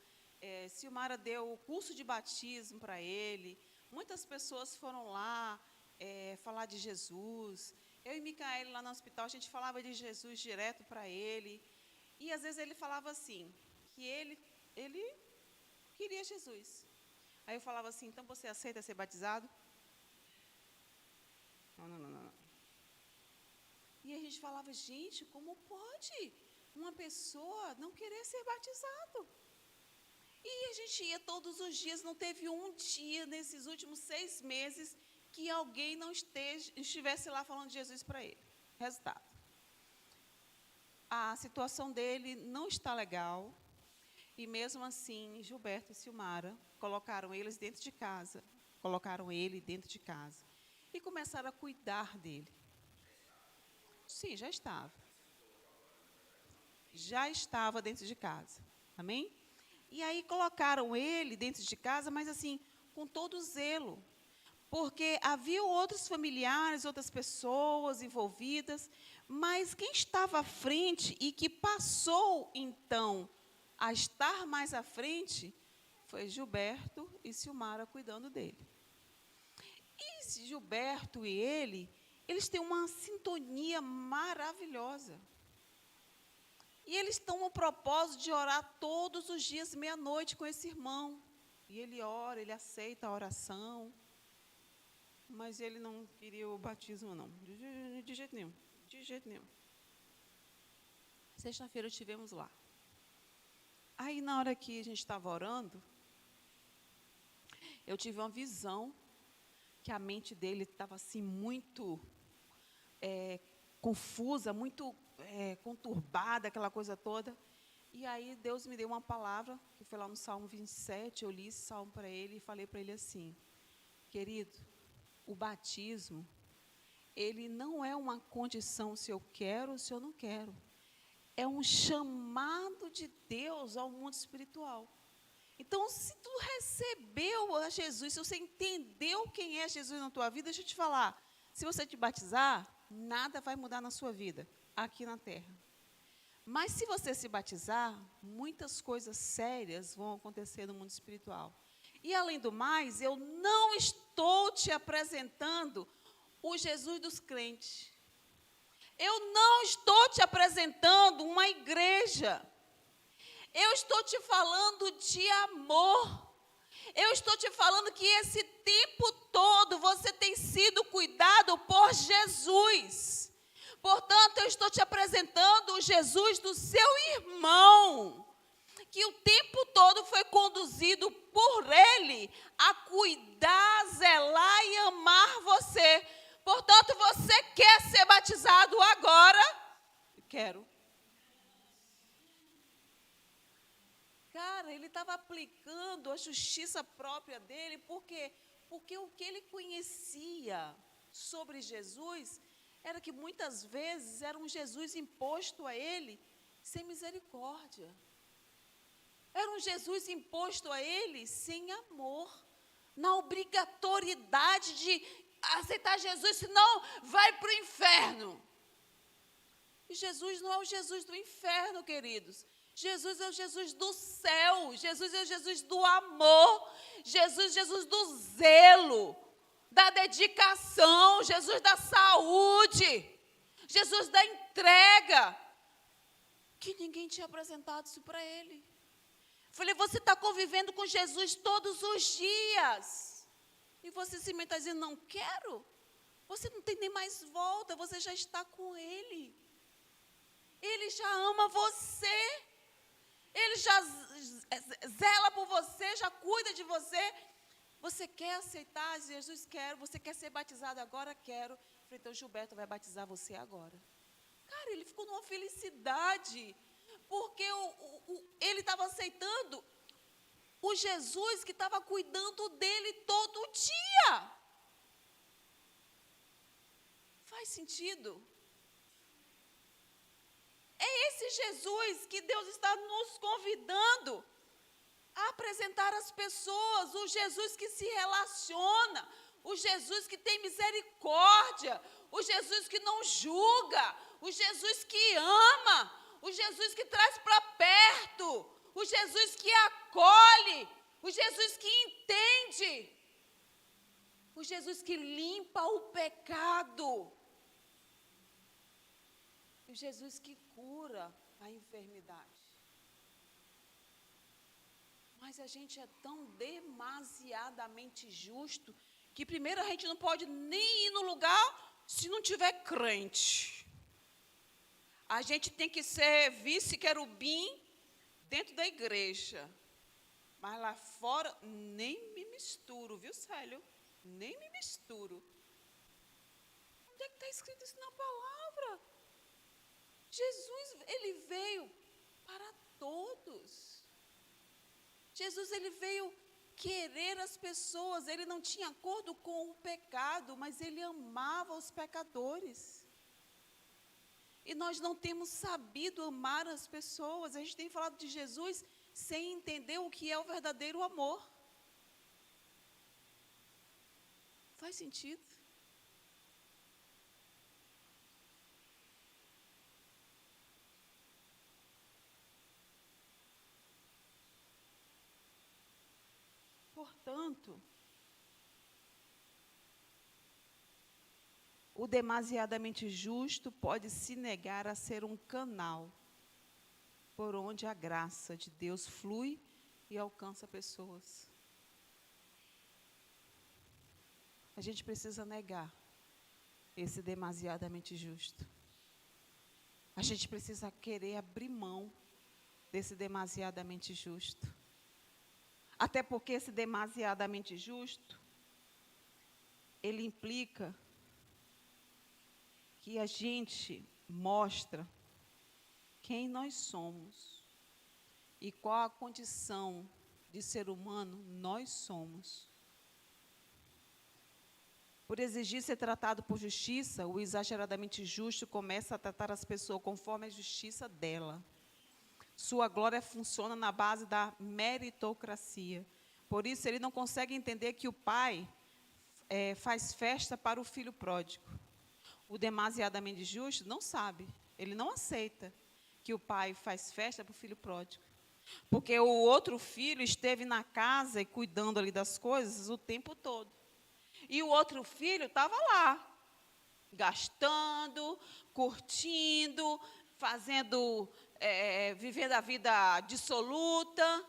Silmara deu o curso de batismo para ele. Muitas pessoas foram lá falar de Jesus. Eu e Micaele lá no hospital, a gente falava de Jesus direto para ele. E às vezes ele falava assim, que ele queria Jesus. Aí eu falava assim, então você aceita ser batizado? Não. E a gente falava, gente, como pode uma pessoa não querer ser batizado? E a gente ia todos os dias, não teve um dia nesses últimos 6 meses que alguém não estivesse lá falando de Jesus para ele. Resultado. A situação dele não está legal. E mesmo assim, Gilberto e Silmara colocaram ele dentro de casa. E começaram a cuidar dele. Sim, já estava. Já estava dentro de casa. Amém? E aí colocaram ele dentro de casa, mas assim, com todo zelo. Porque havia outros familiares, outras pessoas envolvidas, mas quem estava à frente e que passou, então, a estar mais à frente, foi Gilberto e Silmara cuidando dele. E Gilberto e ele, eles têm uma sintonia maravilhosa. E eles estão no propósito de orar todos os dias, meia-noite, com esse irmão. E ele ora, ele aceita a oração. Mas ele não queria o batismo, não. De jeito nenhum. De jeito nenhum. Sexta-feira estivemos lá. Aí, na hora que a gente estava orando, eu tive uma visão que a mente dele estava assim muito confusa, muito conturbada, aquela coisa toda. E aí Deus me deu uma palavra, que foi lá no Salmo 27, eu li esse salmo para ele e falei para ele assim: querido, o batismo, ele não é uma condição se eu quero ou se eu não quero. É um chamado de Deus ao mundo espiritual. Então, se tu recebeu a Jesus, se você entendeu quem é Jesus na tua vida, deixa eu te falar, se você te batizar, nada vai mudar na sua vida, aqui na terra. Mas se você se batizar, muitas coisas sérias vão acontecer no mundo espiritual. E além do mais, eu não estou te apresentando o Jesus dos crentes. Eu não estou te apresentando uma igreja. Eu estou te falando de amor. Eu estou te falando que esse tempo todo você tem sido cuidado por Jesus. Portanto, eu estou te apresentando o Jesus do seu irmão, que o tempo todo foi conduzido por ele a cuidar, zelar e amar você. Portanto, você quer ser batizado agora? Quero. Cara, ele estava aplicando a justiça própria dele, porque o que ele conhecia sobre Jesus era que muitas vezes era um Jesus imposto a ele sem misericórdia. Era um Jesus imposto a ele sem amor, na obrigatoriedade de aceitar Jesus, senão vai para o inferno. E Jesus não é o Jesus do inferno, queridos. Jesus é o Jesus do céu, Jesus é o Jesus do amor, Jesus do zelo, da dedicação, Jesus da saúde, Jesus da entrega, que ninguém tinha apresentado isso para ele. Falei, você está convivendo com Jesus todos os dias, e você simplesmente está dizendo, não quero, você não tem nem mais volta, você já está com Ele, Ele já ama você, Ele já zela por você, já cuida de você. Você quer aceitar Jesus? Quero. Você quer ser batizado agora? Quero. Falei, então Gilberto vai batizar você agora. Cara, ele ficou numa felicidade, porque ele estava aceitando o Jesus que estava cuidando dele todo dia. Faz sentido? É esse Jesus que Deus está nos convidando a apresentar às pessoas, o Jesus que se relaciona, o Jesus que tem misericórdia, o Jesus que não julga, o Jesus que ama, o Jesus que traz para perto, o Jesus que acolhe, o Jesus que entende, o Jesus que limpa o pecado, o Jesus que cura a enfermidade. Mas a gente é tão demasiadamente justo que primeiro a gente não pode nem ir no lugar se não tiver crente. A gente tem que ser vice-querubim dentro da igreja. Mas lá fora, nem me misturo, viu, Célio? Nem me misturo. Onde é que está escrito isso na palavra? Jesus, ele veio para todos. Jesus, ele veio querer as pessoas. Ele não tinha acordo com o pecado, mas ele amava os pecadores. E nós não temos sabido amar as pessoas. A gente tem falado de Jesus sem entender o que é o verdadeiro amor. Faz sentido? Portanto, o demasiadamente justo pode se negar a ser um canal por onde a graça de Deus flui e alcança pessoas. A gente precisa negar esse demasiadamente justo. A gente precisa querer abrir mão desse demasiadamente justo. Até porque esse demasiadamente justo, ele implica que a gente mostra quem nós somos e qual a condição de ser humano nós somos. Por exigir ser tratado por justiça, o exageradamente justo começa a tratar as pessoas conforme a justiça dela. Sua glória funciona na base da meritocracia. Por isso, ele não consegue entender que o pai faz festa para o filho pródigo. O demasiadamente justo não sabe, ele não aceita que o pai faz festa para o filho pródigo. Porque o outro filho esteve na casa e cuidando ali das coisas o tempo todo. E o outro filho estava lá, gastando, curtindo, vivendo a vida dissoluta.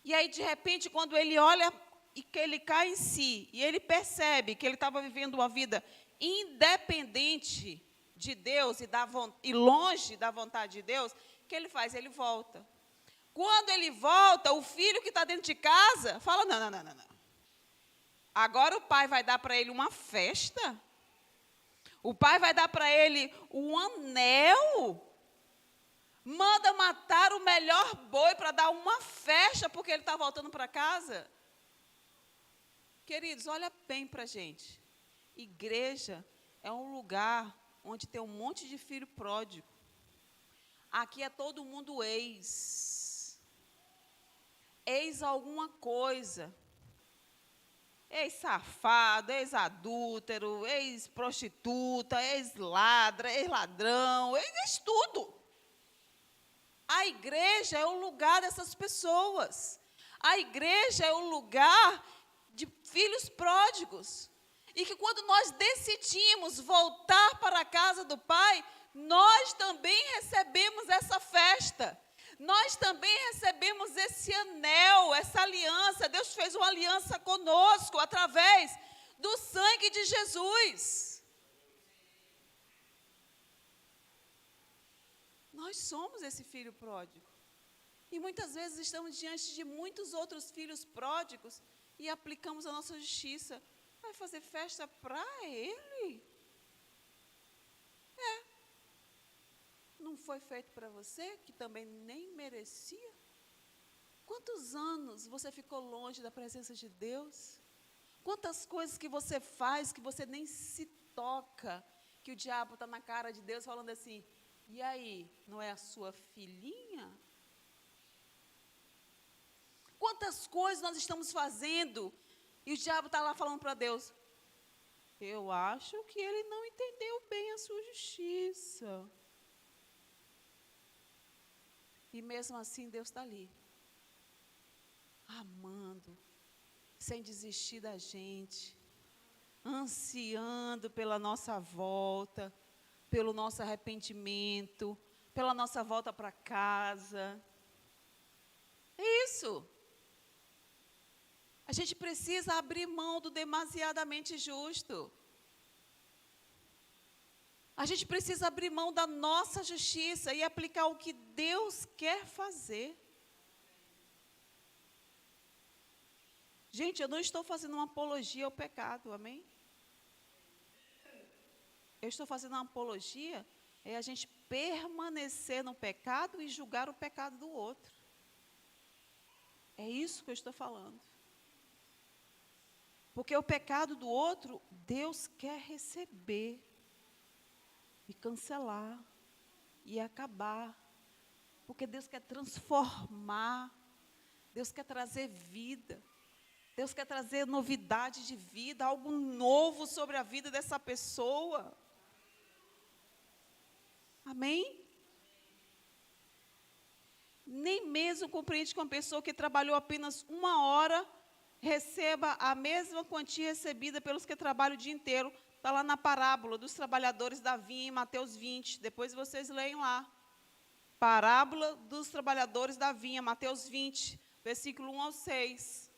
E aí, de repente, quando ele olha e que ele cai em si, e ele percebe que ele estava vivendo uma vida independente de Deus e longe da vontade de Deus, o que ele faz? Ele volta. Quando ele volta, o filho que está dentro de casa fala, não. Agora o pai vai dar para ele uma festa? O pai vai dar para ele um anel? Manda matar o melhor boi para dar uma festa porque ele está voltando para casa? Queridos, olha bem para a gente. Igreja é um lugar onde tem um monte de filho pródigo. Aqui é todo mundo ex alguma coisa. Ex-safado, ex-adúltero, ex-prostituta, ex-ladra, ex-ladrão, ex-tudo. A igreja é o lugar dessas pessoas. A igreja é o lugar de filhos pródigos. E que quando nós decidimos voltar para a casa do Pai, nós também recebemos essa festa. Nós também recebemos esse anel, essa aliança. Deus fez uma aliança conosco através do sangue de Jesus. Nós somos esse filho pródigo. E muitas vezes estamos diante de muitos outros filhos pródigos e aplicamos a nossa justiça. Vai fazer festa para ele? Não foi feito para você, que também nem merecia? Quantos anos você ficou longe da presença de Deus? Quantas coisas que você faz que você nem se toca, que o diabo está na cara de Deus falando assim, e aí, não é a sua filhinha? Quantas coisas nós estamos fazendo e o diabo está lá falando para Deus, eu acho que ele não entendeu bem a sua justiça. E mesmo assim Deus está ali, amando, sem desistir da gente, ansiando pela nossa volta, pelo nosso arrependimento, pela nossa volta para casa. É isso. A gente precisa abrir mão do demasiadamente justo. A gente precisa abrir mão da nossa justiça e aplicar o que Deus quer fazer. Gente, eu não estou fazendo uma apologia ao pecado, amém? Eu estou fazendo uma apologia, é a gente permanecer no pecado e julgar o pecado do outro. É isso que eu estou falando. Porque o pecado do outro, Deus quer receber. e cancelar, e acabar. Porque Deus quer transformar, Deus quer trazer vida, Deus quer trazer novidade de vida, algo novo sobre a vida dessa pessoa. Amém? Nem mesmo compreende que uma pessoa que trabalhou apenas 1 hora receba a mesma quantia recebida pelos que trabalham o dia inteiro. Está lá na parábola dos trabalhadores da vinha, em Mateus 20. Depois vocês leem lá. Parábola dos trabalhadores da vinha, Mateus 20, versículo 1 ao 6.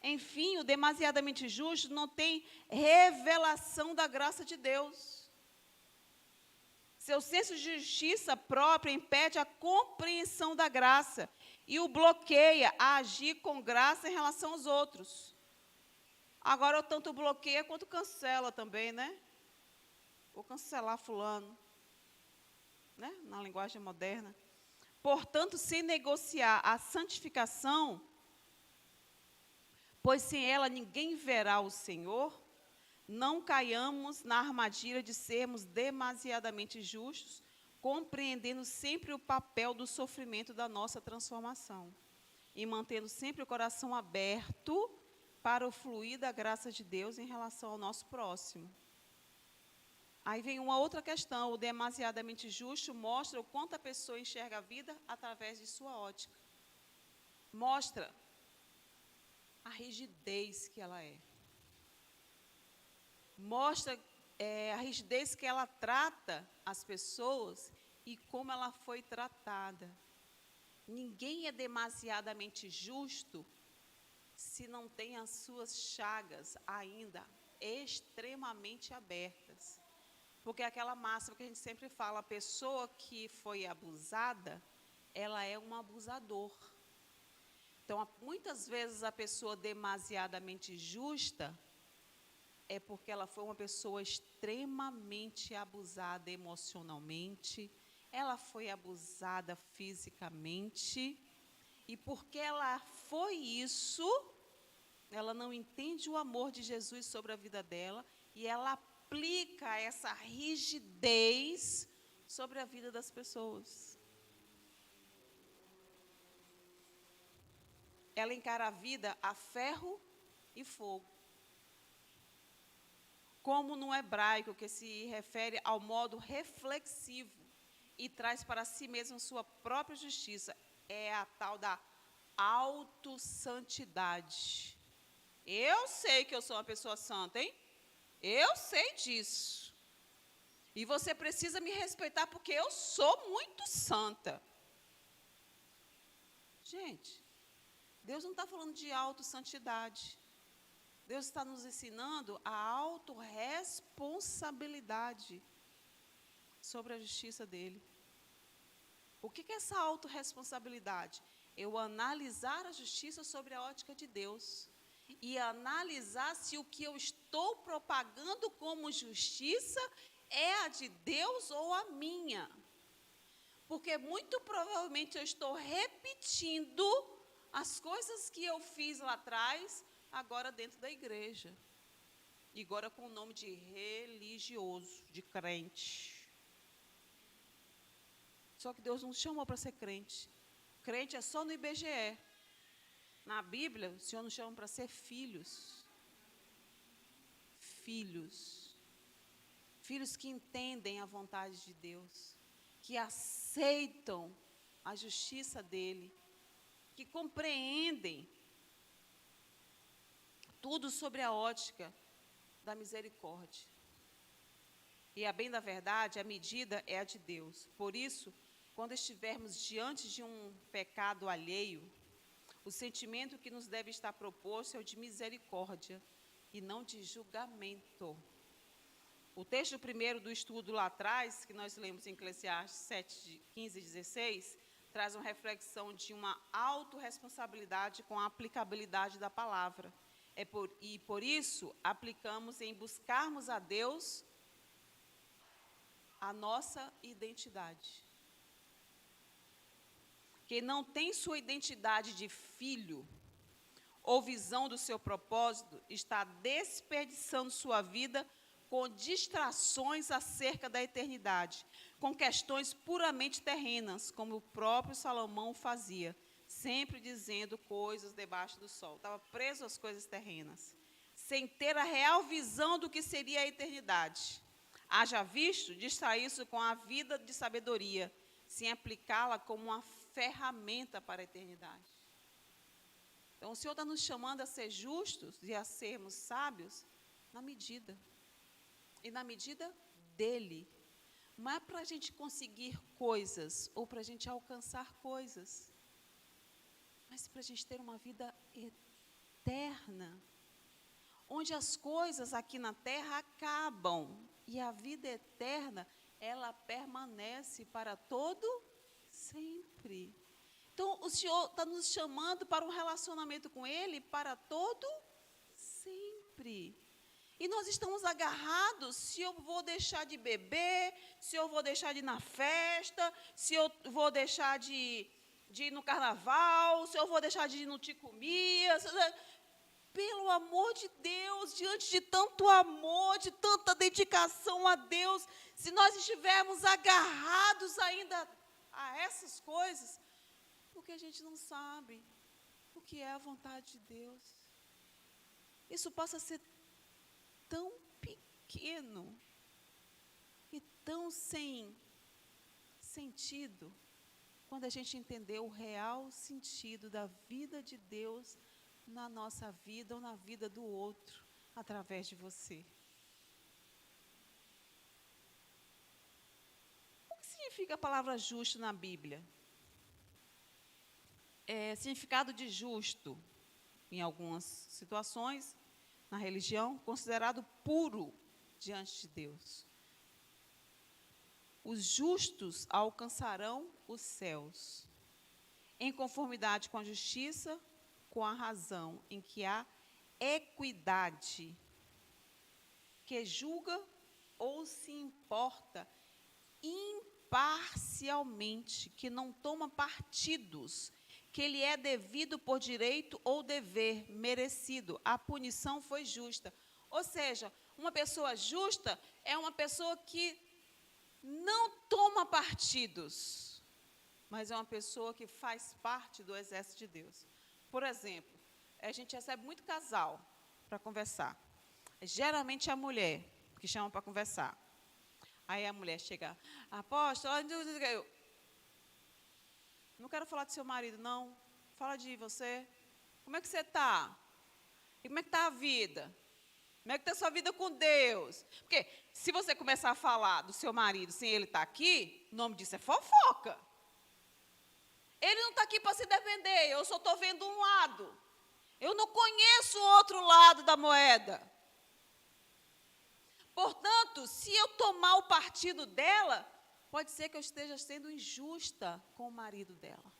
Enfim, o demasiadamente justo não tem revelação da graça de Deus. Seu senso de justiça própria impede a compreensão da graça e o bloqueia a agir com graça em relação aos outros. Agora, tanto bloqueia quanto cancela também, né? Vou cancelar fulano, né? Na linguagem moderna. Portanto, sem negociar a santificação, pois sem ela ninguém verá o Senhor, não caiamos na armadilha de sermos demasiadamente justos, compreendendo sempre o papel do sofrimento da nossa transformação e mantendo sempre o coração aberto para o fluir da graça de Deus em relação ao nosso próximo. Aí vem uma outra questão: o demasiadamente justo mostra o quanto a pessoa enxerga a vida através de sua ótica. Mostra a rigidez que ela é. Mostra a rigidez que ela trata as pessoas e como ela foi tratada. Ninguém é demasiadamente justo se não tem as suas chagas ainda extremamente abertas. Porque é aquela máxima que a gente sempre fala, a pessoa que foi abusada, ela é um abusador. Então, muitas vezes a pessoa demasiadamente justa é porque ela foi uma pessoa extremamente abusada emocionalmente, ela foi abusada fisicamente, e porque ela foi isso, ela não entende o amor de Jesus sobre a vida dela, e ela aplica essa rigidez sobre a vida das pessoas. Ela encara a vida a ferro e fogo. Como no hebraico, que se refere ao modo reflexivo e traz para si mesmo sua própria justiça, é a tal da autossantidade. Eu sei que eu sou uma pessoa santa, hein? Eu sei disso. E você precisa me respeitar porque eu sou muito santa. Gente, Deus não está falando de autossantidade. Deus está nos ensinando a autorresponsabilidade sobre a justiça dele. O que é essa autorresponsabilidade? Eu analisar a justiça sobre a ótica de Deus. E analisar se o que eu estou propagando como justiça é a de Deus ou a minha. Porque muito provavelmente eu estou repetindo as coisas que eu fiz lá atrás, agora dentro da igreja. E agora com o nome de religioso, de crente. Só que Deus não chamou para ser crente. Crente é só no IBGE. Na Bíblia, o Senhor nos chama para ser filhos. Filhos. Filhos que entendem a vontade de Deus. Que aceitam a justiça dEle. Que compreendem tudo sobre a ótica da misericórdia. E a bem da verdade, a medida é a de Deus. Por isso, quando estivermos diante de um pecado alheio, o sentimento que nos deve estar proposto é o de misericórdia e não de julgamento. O texto primeiro do estudo lá atrás, que nós lemos em Eclesiastes 7, 15 e 16, traz uma reflexão de uma autorresponsabilidade com a aplicabilidade da palavra. Por isso, aplicamos em buscarmos a Deus a nossa identidade. Quem não tem sua identidade de filho ou visão do seu propósito, está desperdiçando sua vida com distrações acerca da eternidade, com questões puramente terrenas, como o próprio Salomão fazia, sempre dizendo coisas debaixo do sol. Estava preso às coisas terrenas, sem ter a real visão do que seria a eternidade. Haja visto distrair-se com a vida de sabedoria, sem aplicá-la como uma ferramenta para a eternidade. Então, o Senhor está nos chamando a ser justos e a sermos sábios na medida. E na medida dEle. Não é para a gente conseguir coisas ou para a gente alcançar coisas, mas para a gente ter uma vida eterna, onde as coisas aqui na terra acabam e a vida eterna, ela permanece para todo sempre. Então, o Senhor está nos chamando para um relacionamento com Ele para todo sempre. E nós estamos agarrados se eu vou deixar de beber, se eu vou deixar de ir na festa, se eu vou deixar de ir no carnaval, se eu vou deixar de ir no Ticumia. Pelo amor de Deus, diante de tanto amor, de tanta dedicação a Deus, se nós estivermos agarrados ainda a essas coisas, porque a gente não sabe o que é a vontade de Deus. Isso passa a ser tão pequeno e tão sem sentido quando a gente entender o real sentido da vida de Deus na nossa vida ou na vida do outro, através de você. O que significa a palavra justo na Bíblia? Significado de justo, em algumas situações, na religião, considerado puro diante de Deus. Os justos alcançarão os céus, em conformidade com a justiça, com a razão, em que há equidade, que julga ou se importa imparcialmente, que não toma partidos, que lhe é devido por direito ou dever merecido. A punição foi justa. Ou seja, uma pessoa justa é uma pessoa que não toma partidos, mas é uma pessoa que faz parte do exército de Deus. Por exemplo, a gente recebe muito casal para conversar. Geralmente é a mulher que chama para conversar. Aí a mulher chega, apóstolo, eu não quero falar do seu marido, não. Fala de você. Como é que você está? E como é que está a vida? Como é que está a sua vida com Deus? Porque se você começar a falar do seu marido sem ele estar aqui, o nome disso é fofoca. Ele não está aqui para se defender, eu só estou vendo um lado. Eu não conheço o outro lado da moeda. Portanto, se eu tomar o partido dela, pode ser que eu esteja sendo injusta com o marido dela.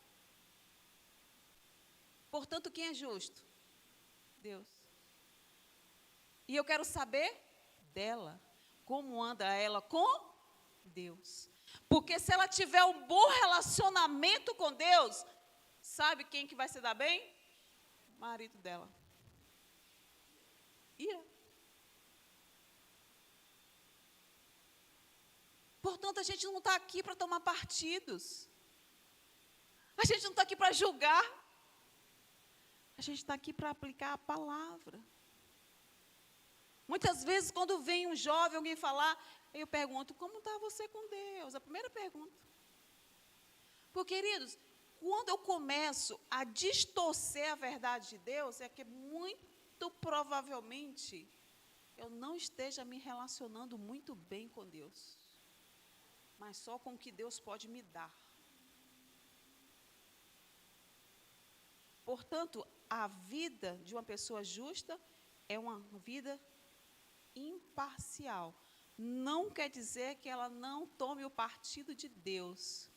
Portanto, quem é justo? Deus. E eu quero saber dela, como anda ela com Deus. Porque se ela tiver um bom relacionamento com Deus, sabe quem que vai se dar bem? O marido dela. Portanto, a gente não está aqui para tomar partidos. A gente não está aqui para julgar. A gente está aqui para aplicar a palavra. Muitas vezes, quando vem um jovem, alguém falar, eu pergunto, como está você com Deus? A primeira pergunta. Porque, queridos, quando eu começo a distorcer a verdade de Deus, é que muito provavelmente eu não esteja me relacionando muito bem com Deus, mas só com o que Deus pode me dar. Portanto, a vida de uma pessoa justa é uma vida imparcial. Não quer dizer que ela não tome o partido de Deus,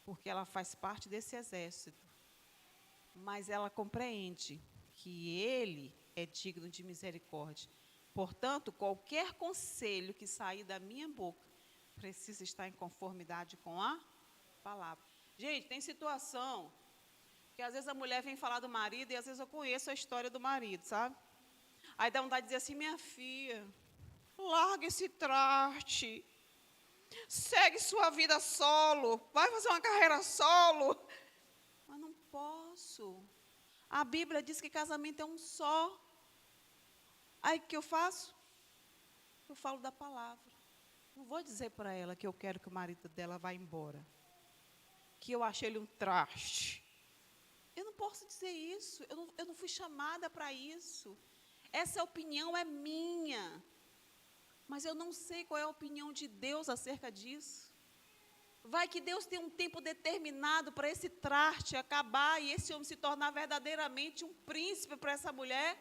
porque ela faz parte desse exército. Mas ela compreende que Ele é digno de misericórdia. Portanto, qualquer conselho que sair da minha boca precisa estar em conformidade com a palavra. Gente, tem situação que às vezes a mulher vem falar do marido e às vezes eu conheço a história do marido, sabe? Aí dá vontade de dizer assim, minha filha, larga esse traste, segue sua vida solo, vai fazer uma carreira solo. Mas não posso. A Bíblia diz que casamento é um só. Aí o que eu faço? Eu falo da palavra. Não vou dizer para ela que eu quero que o marido dela vá embora, que eu achei ele um traste. Eu não posso dizer isso. Eu não fui chamada para isso. Essa opinião é minha. Mas eu não sei qual é a opinião de Deus acerca disso. Vai que Deus tem um tempo determinado para esse traste acabar e esse homem se tornar verdadeiramente um príncipe para essa mulher.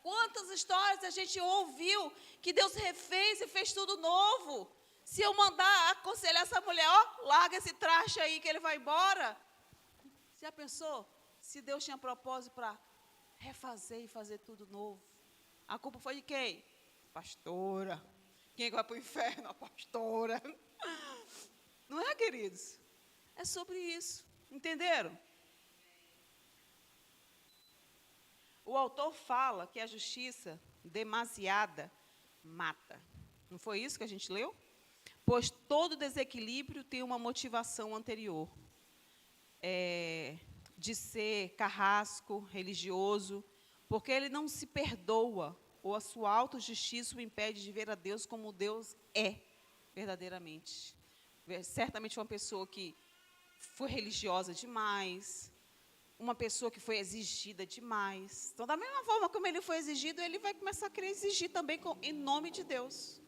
Quantas histórias a gente ouviu que Deus refez e fez tudo novo. Se eu mandar aconselhar essa mulher, larga esse traste aí que ele vai embora. Você já pensou? Se Deus tinha propósito para refazer e fazer tudo novo. A culpa foi de quem? Pastora. Quem vai para o inferno? A pastora. Não é, queridos? É sobre isso. Entenderam? O autor fala que a justiça demasiada mata. Não foi isso que a gente leu? Pois todo desequilíbrio tem uma motivação anterior. De ser carrasco, religioso, porque ele não se perdoa, ou a sua autojustiça o impede de ver a Deus como Deus é, verdadeiramente. Certamente uma pessoa que foi religiosa demais, uma pessoa que foi exigida demais. Então, da mesma forma como ele foi exigido, ele vai começar a querer exigir também em nome de Deus.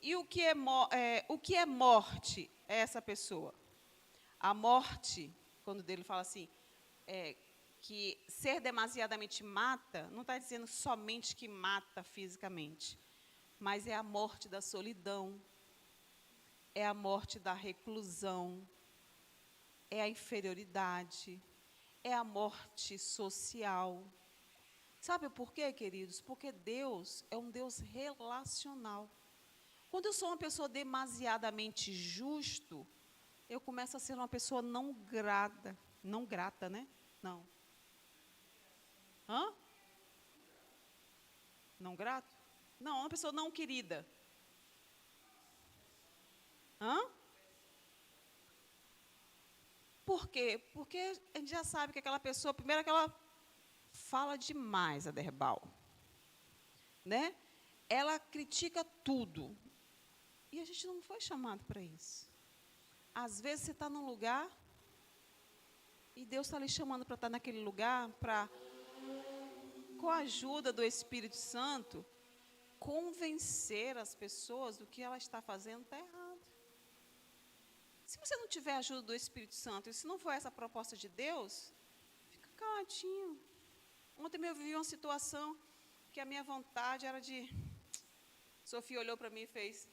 E o que é morte é essa pessoa? A morte, quando ele fala assim, que ser demasiadamente mata, não está dizendo somente que mata fisicamente, mas é a morte da solidão, é a morte da reclusão, é a inferioridade, é a morte social. Sabe por quê, queridos? Porque Deus é um Deus relacional. Quando eu sou uma pessoa demasiadamente justo, eu começo a ser uma pessoa não grata, né? Não. Hã? Não grato? Não, uma pessoa não querida. Hã? Por quê? Porque a gente já sabe que aquela pessoa, primeiro que ela fala demais, a Derbal, né? Ela critica tudo. E a gente não foi chamado para isso. Às vezes você está num lugar e Deus está lhe chamando para estar naquele lugar, para, com a ajuda do Espírito Santo, convencer as pessoas do que ela está fazendo está errado. Se você não tiver a ajuda do Espírito Santo, e se não for essa a proposta de Deus, fica caladinho. Ontem eu vivi uma situação que a minha vontade era de... Sofia olhou para mim e fez,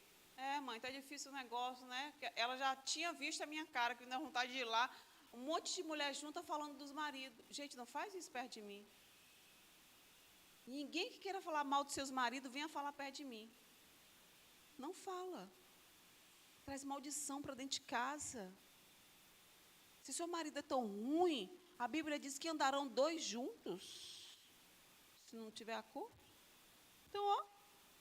mãe, está difícil o negócio, né? Ela já tinha visto a minha cara, que me dá vontade de ir lá, um monte de mulher junta falando dos maridos. Gente, não faz isso perto de mim. Ninguém que queira falar mal dos seus maridos, venha falar perto de mim. Não fala. Traz maldição para dentro de casa. Se seu marido é tão ruim, a Bíblia diz que andarão dois juntos, se não tiver acordo. Então,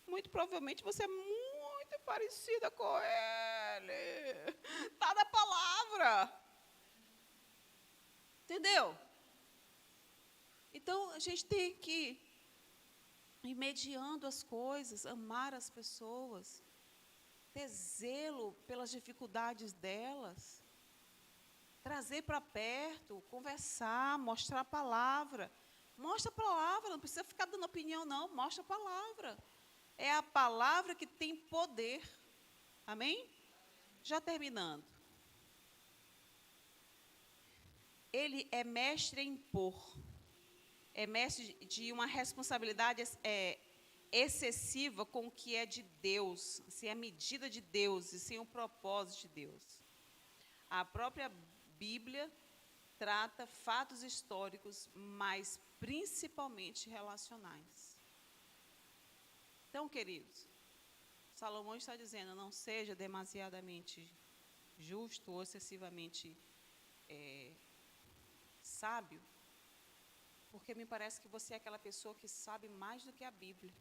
muito provavelmente você é muito parecida com ele. Está na palavra. Entendeu? Então, a gente tem que ir mediando as coisas, amar as pessoas, ter zelo pelas dificuldades delas, trazer para perto, conversar, mostrar a palavra. Mostra a palavra, não precisa ficar dando opinião, não. Mostra a palavra. É a palavra que tem poder. Amém? Já terminando. Ele é mestre em impor. É mestre de uma responsabilidade excessiva com o que é de Deus, sem a medida de Deus e sem o propósito de Deus. A própria Bíblia trata fatos históricos, mas principalmente relacionais. Então, queridos, Salomão está dizendo, não seja demasiadamente justo ou excessivamente sábio, porque me parece que você é aquela pessoa que sabe mais do que a Bíblia.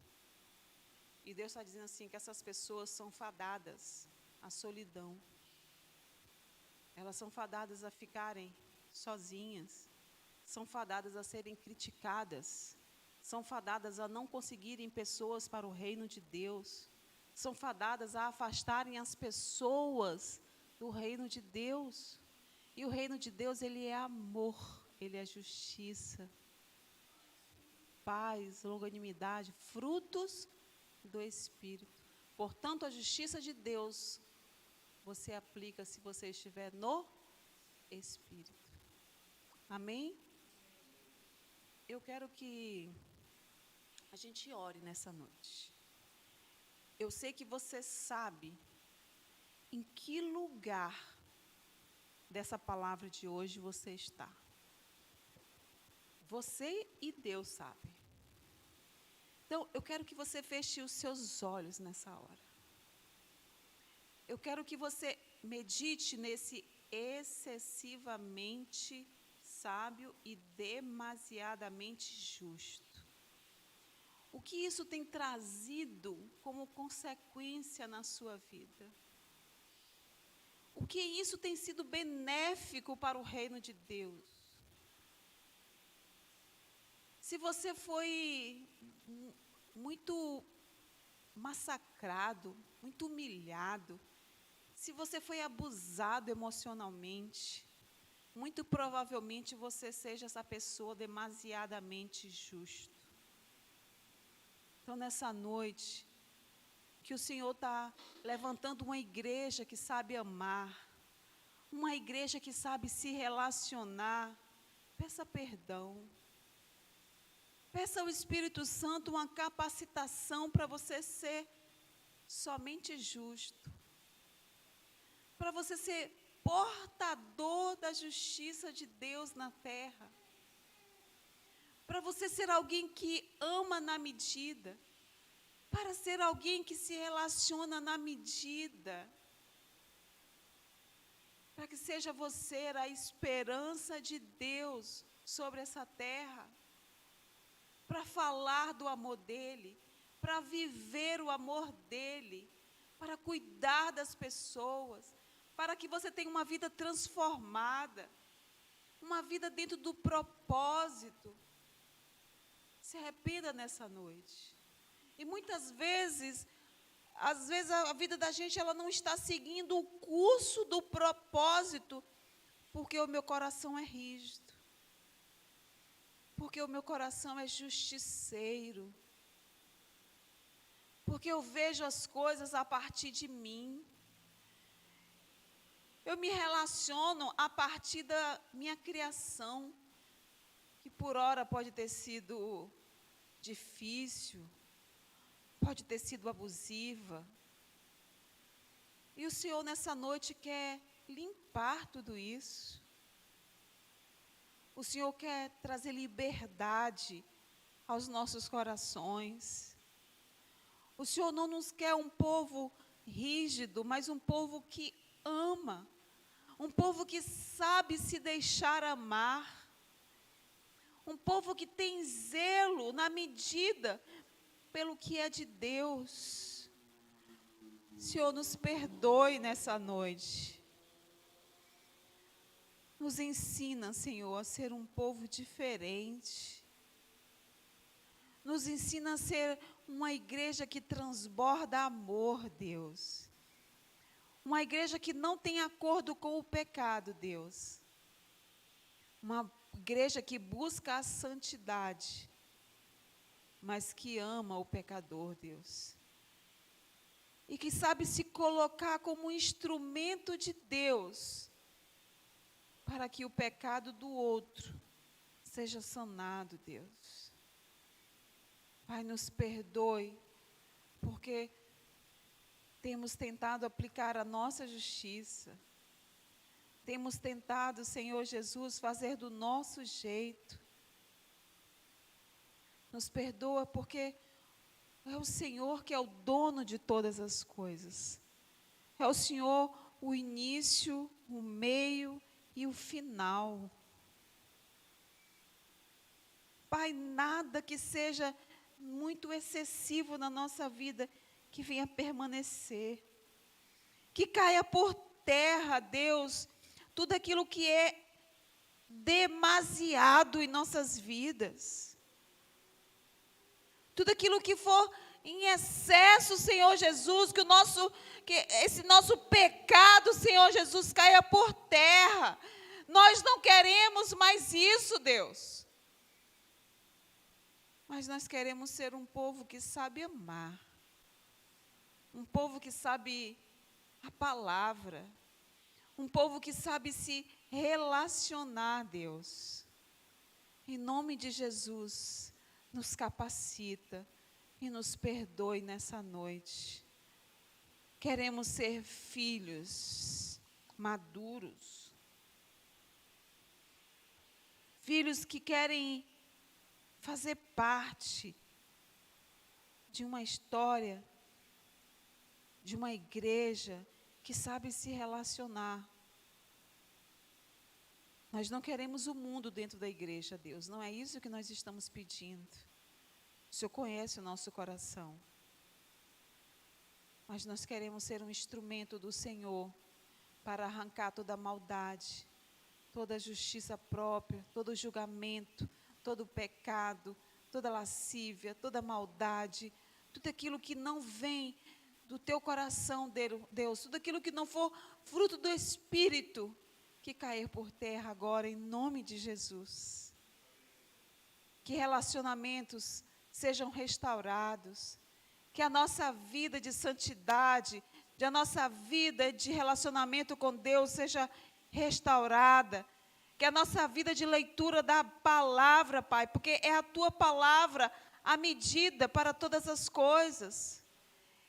E Deus está dizendo assim, que essas pessoas são fadadas à solidão. Elas são fadadas a ficarem sozinhas. São fadadas a serem criticadas. São fadadas a não conseguirem pessoas para o reino de Deus. São fadadas a afastarem as pessoas do reino de Deus. E o reino de Deus, ele é amor, ele é justiça, paz, longanimidade, frutos do Espírito. Portanto, a justiça de Deus, você aplica se você estiver no Espírito. Amém? Eu quero que a gente ore nessa noite. Eu sei que você sabe em que lugar dessa palavra de hoje você está. Você e Deus sabem. Então, eu quero que você feche os seus olhos nessa hora. Eu quero que você medite nesse excessivamente sábio e demasiadamente justo. O que isso tem trazido como consequência na sua vida? O que isso tem sido benéfico para o reino de Deus? Se você foi muito massacrado, muito humilhado, se você foi abusado emocionalmente, muito provavelmente você seja essa pessoa demasiadamente justo. Então, nessa noite, que o Senhor está levantando uma igreja que sabe amar, uma igreja que sabe se relacionar, peça perdão. Peça ao Espírito Santo uma capacitação para você ser somente justo. Para você ser portador da justiça de Deus na terra. Para você ser alguém que ama na medida. Para ser alguém que se relaciona na medida. Para que seja você a esperança de Deus sobre essa terra. Para falar do amor dEle, para viver o amor dEle, para cuidar das pessoas, para que você tenha uma vida transformada, uma vida dentro do propósito. Se arrependa nessa noite. E muitas vezes, às vezes a vida da gente ela não está seguindo o curso do propósito, porque o meu coração é rígido. Porque o meu coração é justiceiro. Porque eu vejo as coisas a partir de mim. Eu me relaciono a partir da minha criação, que por hora pode ter sido difícil, pode ter sido abusiva. E o Senhor nessa noite quer limpar tudo isso. O Senhor quer trazer liberdade aos nossos corações. O Senhor não nos quer um povo rígido, mas um povo que ama. Um povo que sabe se deixar amar. Um povo que tem zelo na medida pelo que é de Deus. Senhor, nos perdoe nessa noite. Nos ensina, Senhor, a ser um povo diferente. Nos ensina a ser uma igreja que transborda amor, Deus. Uma igreja que não tem acordo com o pecado, Deus. Uma igreja que busca a santidade, mas que ama o pecador, Deus. E que sabe se colocar como um instrumento de Deus, para que o pecado do outro seja sanado, Deus. Pai, nos perdoe, porque temos tentado aplicar a nossa justiça. Temos tentado, Senhor Jesus, fazer do nosso jeito. Nos perdoa, porque é o Senhor que é o dono de todas as coisas. É o Senhor o início, o meio e o final. Pai, nada que seja muito excessivo na nossa vida, que venha permanecer. Que caia por terra, Deus, tudo aquilo que é demasiado em nossas vidas. Tudo aquilo que for em excesso, Senhor Jesus, que esse nosso pecado, Senhor Jesus, caia por terra. Nós não queremos mais isso, Deus. Mas nós queremos ser um povo que sabe amar. Um povo que sabe a palavra. Um povo que sabe se relacionar, Deus. Em nome de Jesus, nos capacita e nos perdoe nessa noite. Queremos ser filhos maduros. Filhos que querem fazer parte de uma história, de uma igreja que sabe se relacionar. Nós não queremos o mundo dentro da igreja, Deus. Não é isso que nós estamos pedindo. O Senhor conhece o nosso coração. Mas nós queremos ser um instrumento do Senhor para arrancar toda a maldade, toda a justiça própria, todo o julgamento, todo o pecado, toda a lascívia, toda a maldade, tudo aquilo que não vem do teu coração, Deus, tudo aquilo que não for fruto do Espírito, que cair por terra agora, em nome de Jesus. Que relacionamentos sejam restaurados, que a nossa vida de santidade, a nossa vida de relacionamento com Deus seja restaurada, que a nossa vida de leitura da palavra, Pai, porque é a tua palavra a medida para todas as coisas.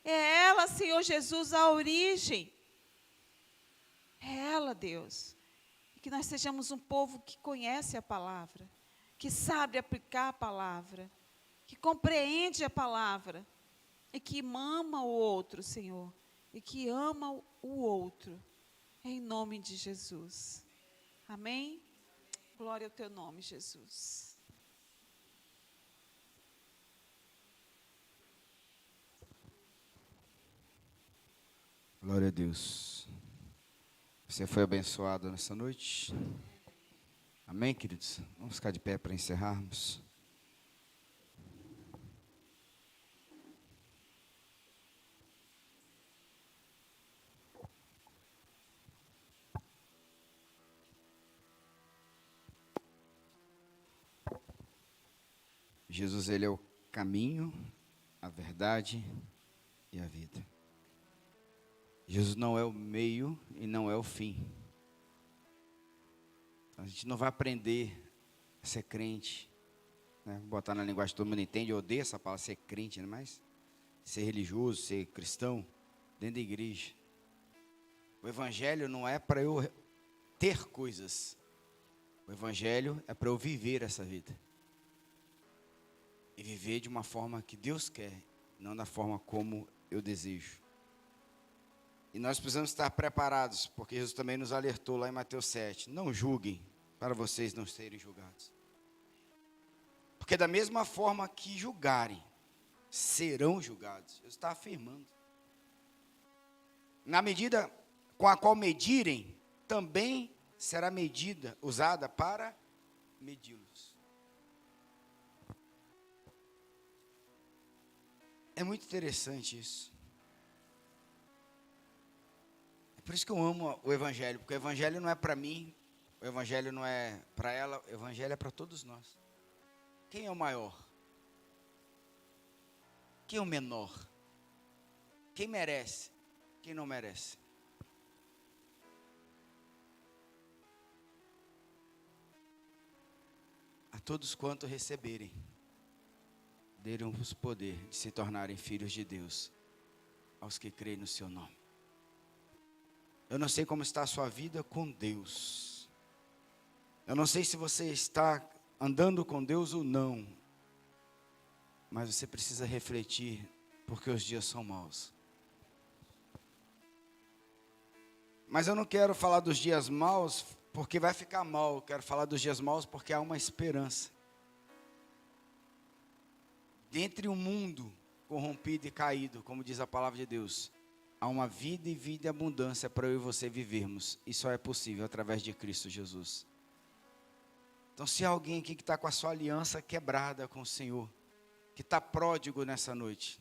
É ela, Senhor Jesus, a origem. É ela, Deus. E que nós sejamos um povo que conhece a palavra, que sabe aplicar a palavra, que compreende a palavra e que ama o outro, Senhor, e que ama o outro, em nome de Jesus. Amém? Glória ao teu nome, Jesus. Glória a Deus. Você foi abençoado nessa noite? Amém, queridos? Vamos ficar de pé para encerrarmos. Jesus, ele é o caminho, a verdade e a vida. Jesus não é o meio e não é o fim. A gente não vai aprender a ser crente, né? Vou botar na linguagem que todo mundo entende, eu odeio essa palavra, ser crente, né? Mas ser religioso, ser cristão, dentro da igreja. O evangelho não é para eu ter coisas. O evangelho é para eu viver essa vida. E viver de uma forma que Deus quer, não da forma como eu desejo. E nós precisamos estar preparados, porque Jesus também nos alertou lá em Mateus 7. Não julguem, para vocês não serem julgados. Porque da mesma forma que julgarem, serão julgados. Jesus está afirmando. Na medida com a qual medirem, também será medida, usada para medi-los. É muito interessante isso. É por isso que eu amo o evangelho, porque o evangelho não é para mim, o evangelho não é para ela, o evangelho é para todos nós. Quem é o maior? Quem é o menor? Quem merece? Quem não merece? A todos quanto receberem, deram-vos poder de se tornarem filhos de Deus, aos que creem no seu nome. Eu não sei como está a sua vida com Deus. Eu não sei se você está andando com Deus ou não. Mas você precisa refletir, porque os dias são maus. Mas eu não quero falar dos dias maus, porque vai ficar mal. Eu quero falar dos dias maus, porque há uma esperança. Dentre um mundo corrompido e caído, como diz a palavra de Deus, há uma vida e vida em abundância para eu e você vivermos. E só é possível através de Cristo Jesus. Então, se há alguém aqui que está com a sua aliança quebrada com o Senhor, que está pródigo nessa noite,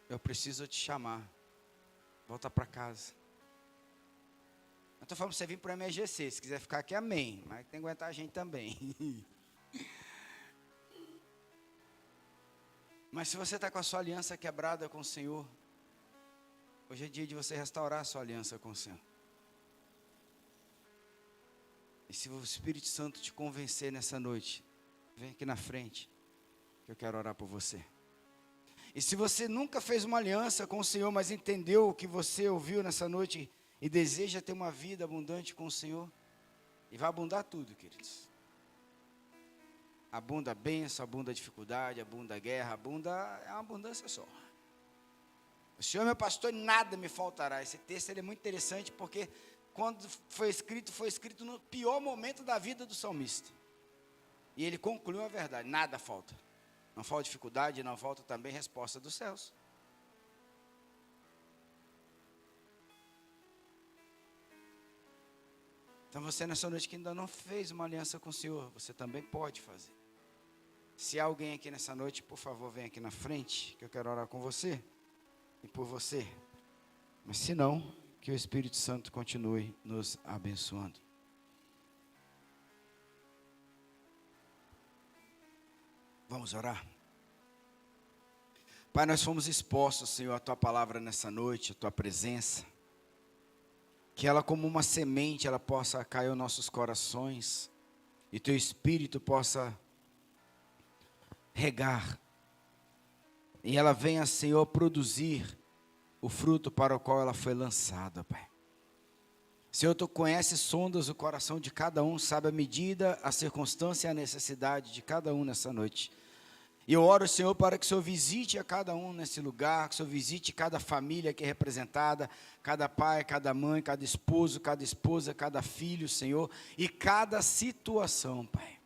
eu preciso te chamar. Volta para casa. Eu estou falando para você vir para o MGC, se quiser ficar aqui, amém. Mas tem que aguentar a gente também. Mas se você está com a sua aliança quebrada com o Senhor, hoje é dia de você restaurar a sua aliança com o Senhor. E se o Espírito Santo te convencer nessa noite, vem aqui na frente, que eu quero orar por você. E se você nunca fez uma aliança com o Senhor, mas entendeu o que você ouviu nessa noite e deseja ter uma vida abundante com o Senhor, e vai abundar tudo, queridos. Abunda a bênção, abunda a dificuldade, abunda a guerra, é uma abundância só. O Senhor é meu pastor e nada me faltará. Esse texto ele é muito interessante porque quando foi escrito no pior momento da vida do salmista. E ele concluiu a verdade, nada falta. Não falta dificuldade, não falta também resposta dos céus. Então você nessa noite que ainda não fez uma aliança com o Senhor, você também pode fazer. Se há alguém aqui nessa noite, por favor, vem aqui na frente, que eu quero orar com você e por você. Mas se não, que o Espírito Santo continue nos abençoando. Vamos orar? Pai, nós fomos expostos, Senhor, à Tua palavra nessa noite, à Tua presença. Que ela como uma semente, ela possa cair aos nossos corações. E Teu Espírito possa regar. E ela venha, Senhor, produzir o fruto para o qual ela foi lançada, Pai. Senhor, Tu conheces, sondas o coração de cada um, sabe a medida, a circunstância e a necessidade de cada um nessa noite. E eu oro, Senhor, para que o Senhor visite a cada um nesse lugar, que o Senhor visite cada família aqui representada, cada pai, cada mãe, cada esposo, cada esposa, cada filho, Senhor, e cada situação, Pai.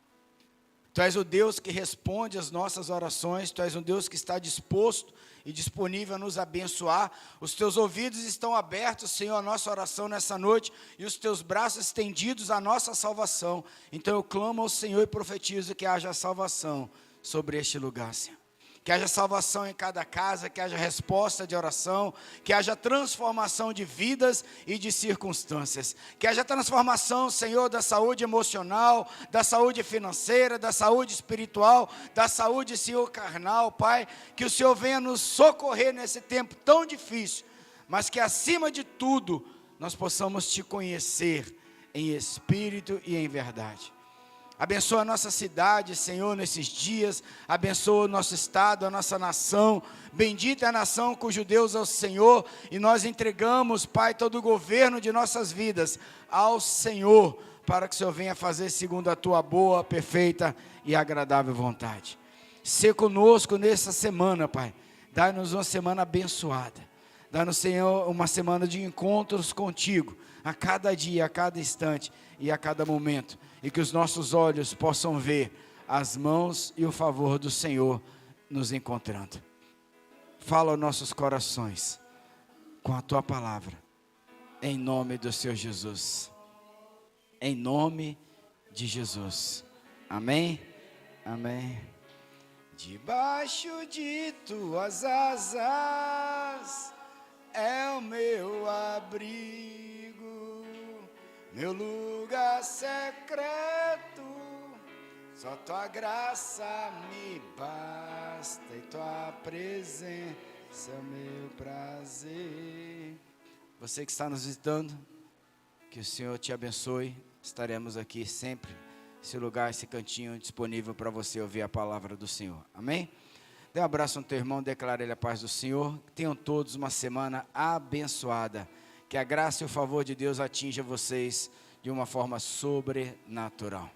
Tu és o Deus que responde às nossas orações, Tu és um Deus que está disposto e disponível a nos abençoar. Os Teus ouvidos estão abertos, Senhor, à nossa oração nessa noite, e os Teus braços estendidos à nossa salvação. Então eu clamo ao Senhor e profetizo que haja salvação sobre este lugar, Senhor. Que haja salvação em cada casa, que haja resposta de oração, que haja transformação de vidas e de circunstâncias. Que haja transformação, Senhor, da saúde emocional, da saúde financeira, da saúde espiritual, da saúde, Senhor, carnal, Pai. Que o Senhor venha nos socorrer nesse tempo tão difícil, mas que acima de tudo, nós possamos Te conhecer em espírito e em verdade. Abençoa a nossa cidade, Senhor, nesses dias. Abençoa o nosso estado, a nossa nação. Bendita é a nação cujo Deus é o Senhor. E nós entregamos, Pai, todo o governo de nossas vidas ao Senhor, para que o Senhor venha fazer segundo a Tua boa, perfeita e agradável vontade. Sê conosco nessa semana, Pai. Dá-nos uma semana abençoada. Dá-nos, Senhor, uma semana de encontros contigo, a cada dia, a cada instante e a cada momento. E que os nossos olhos possam ver as mãos e o favor do Senhor nos encontrando. Fala aos nossos corações com a Tua palavra, em nome do Senhor Jesus. Em nome de Jesus. Amém? Amém. Debaixo de Tuas asas é o meu abrigo, meu lugar secreto, só Tua graça me basta e Tua presença é o meu prazer. Você que está nos visitando, que o Senhor te abençoe. Estaremos aqui sempre, esse lugar, esse cantinho disponível para você ouvir a palavra do Senhor. Amém? Dê um abraço no teu irmão, declare ele a paz do Senhor. Tenham todos uma semana abençoada. Que a graça e o favor de Deus atinja vocês de uma forma sobrenatural.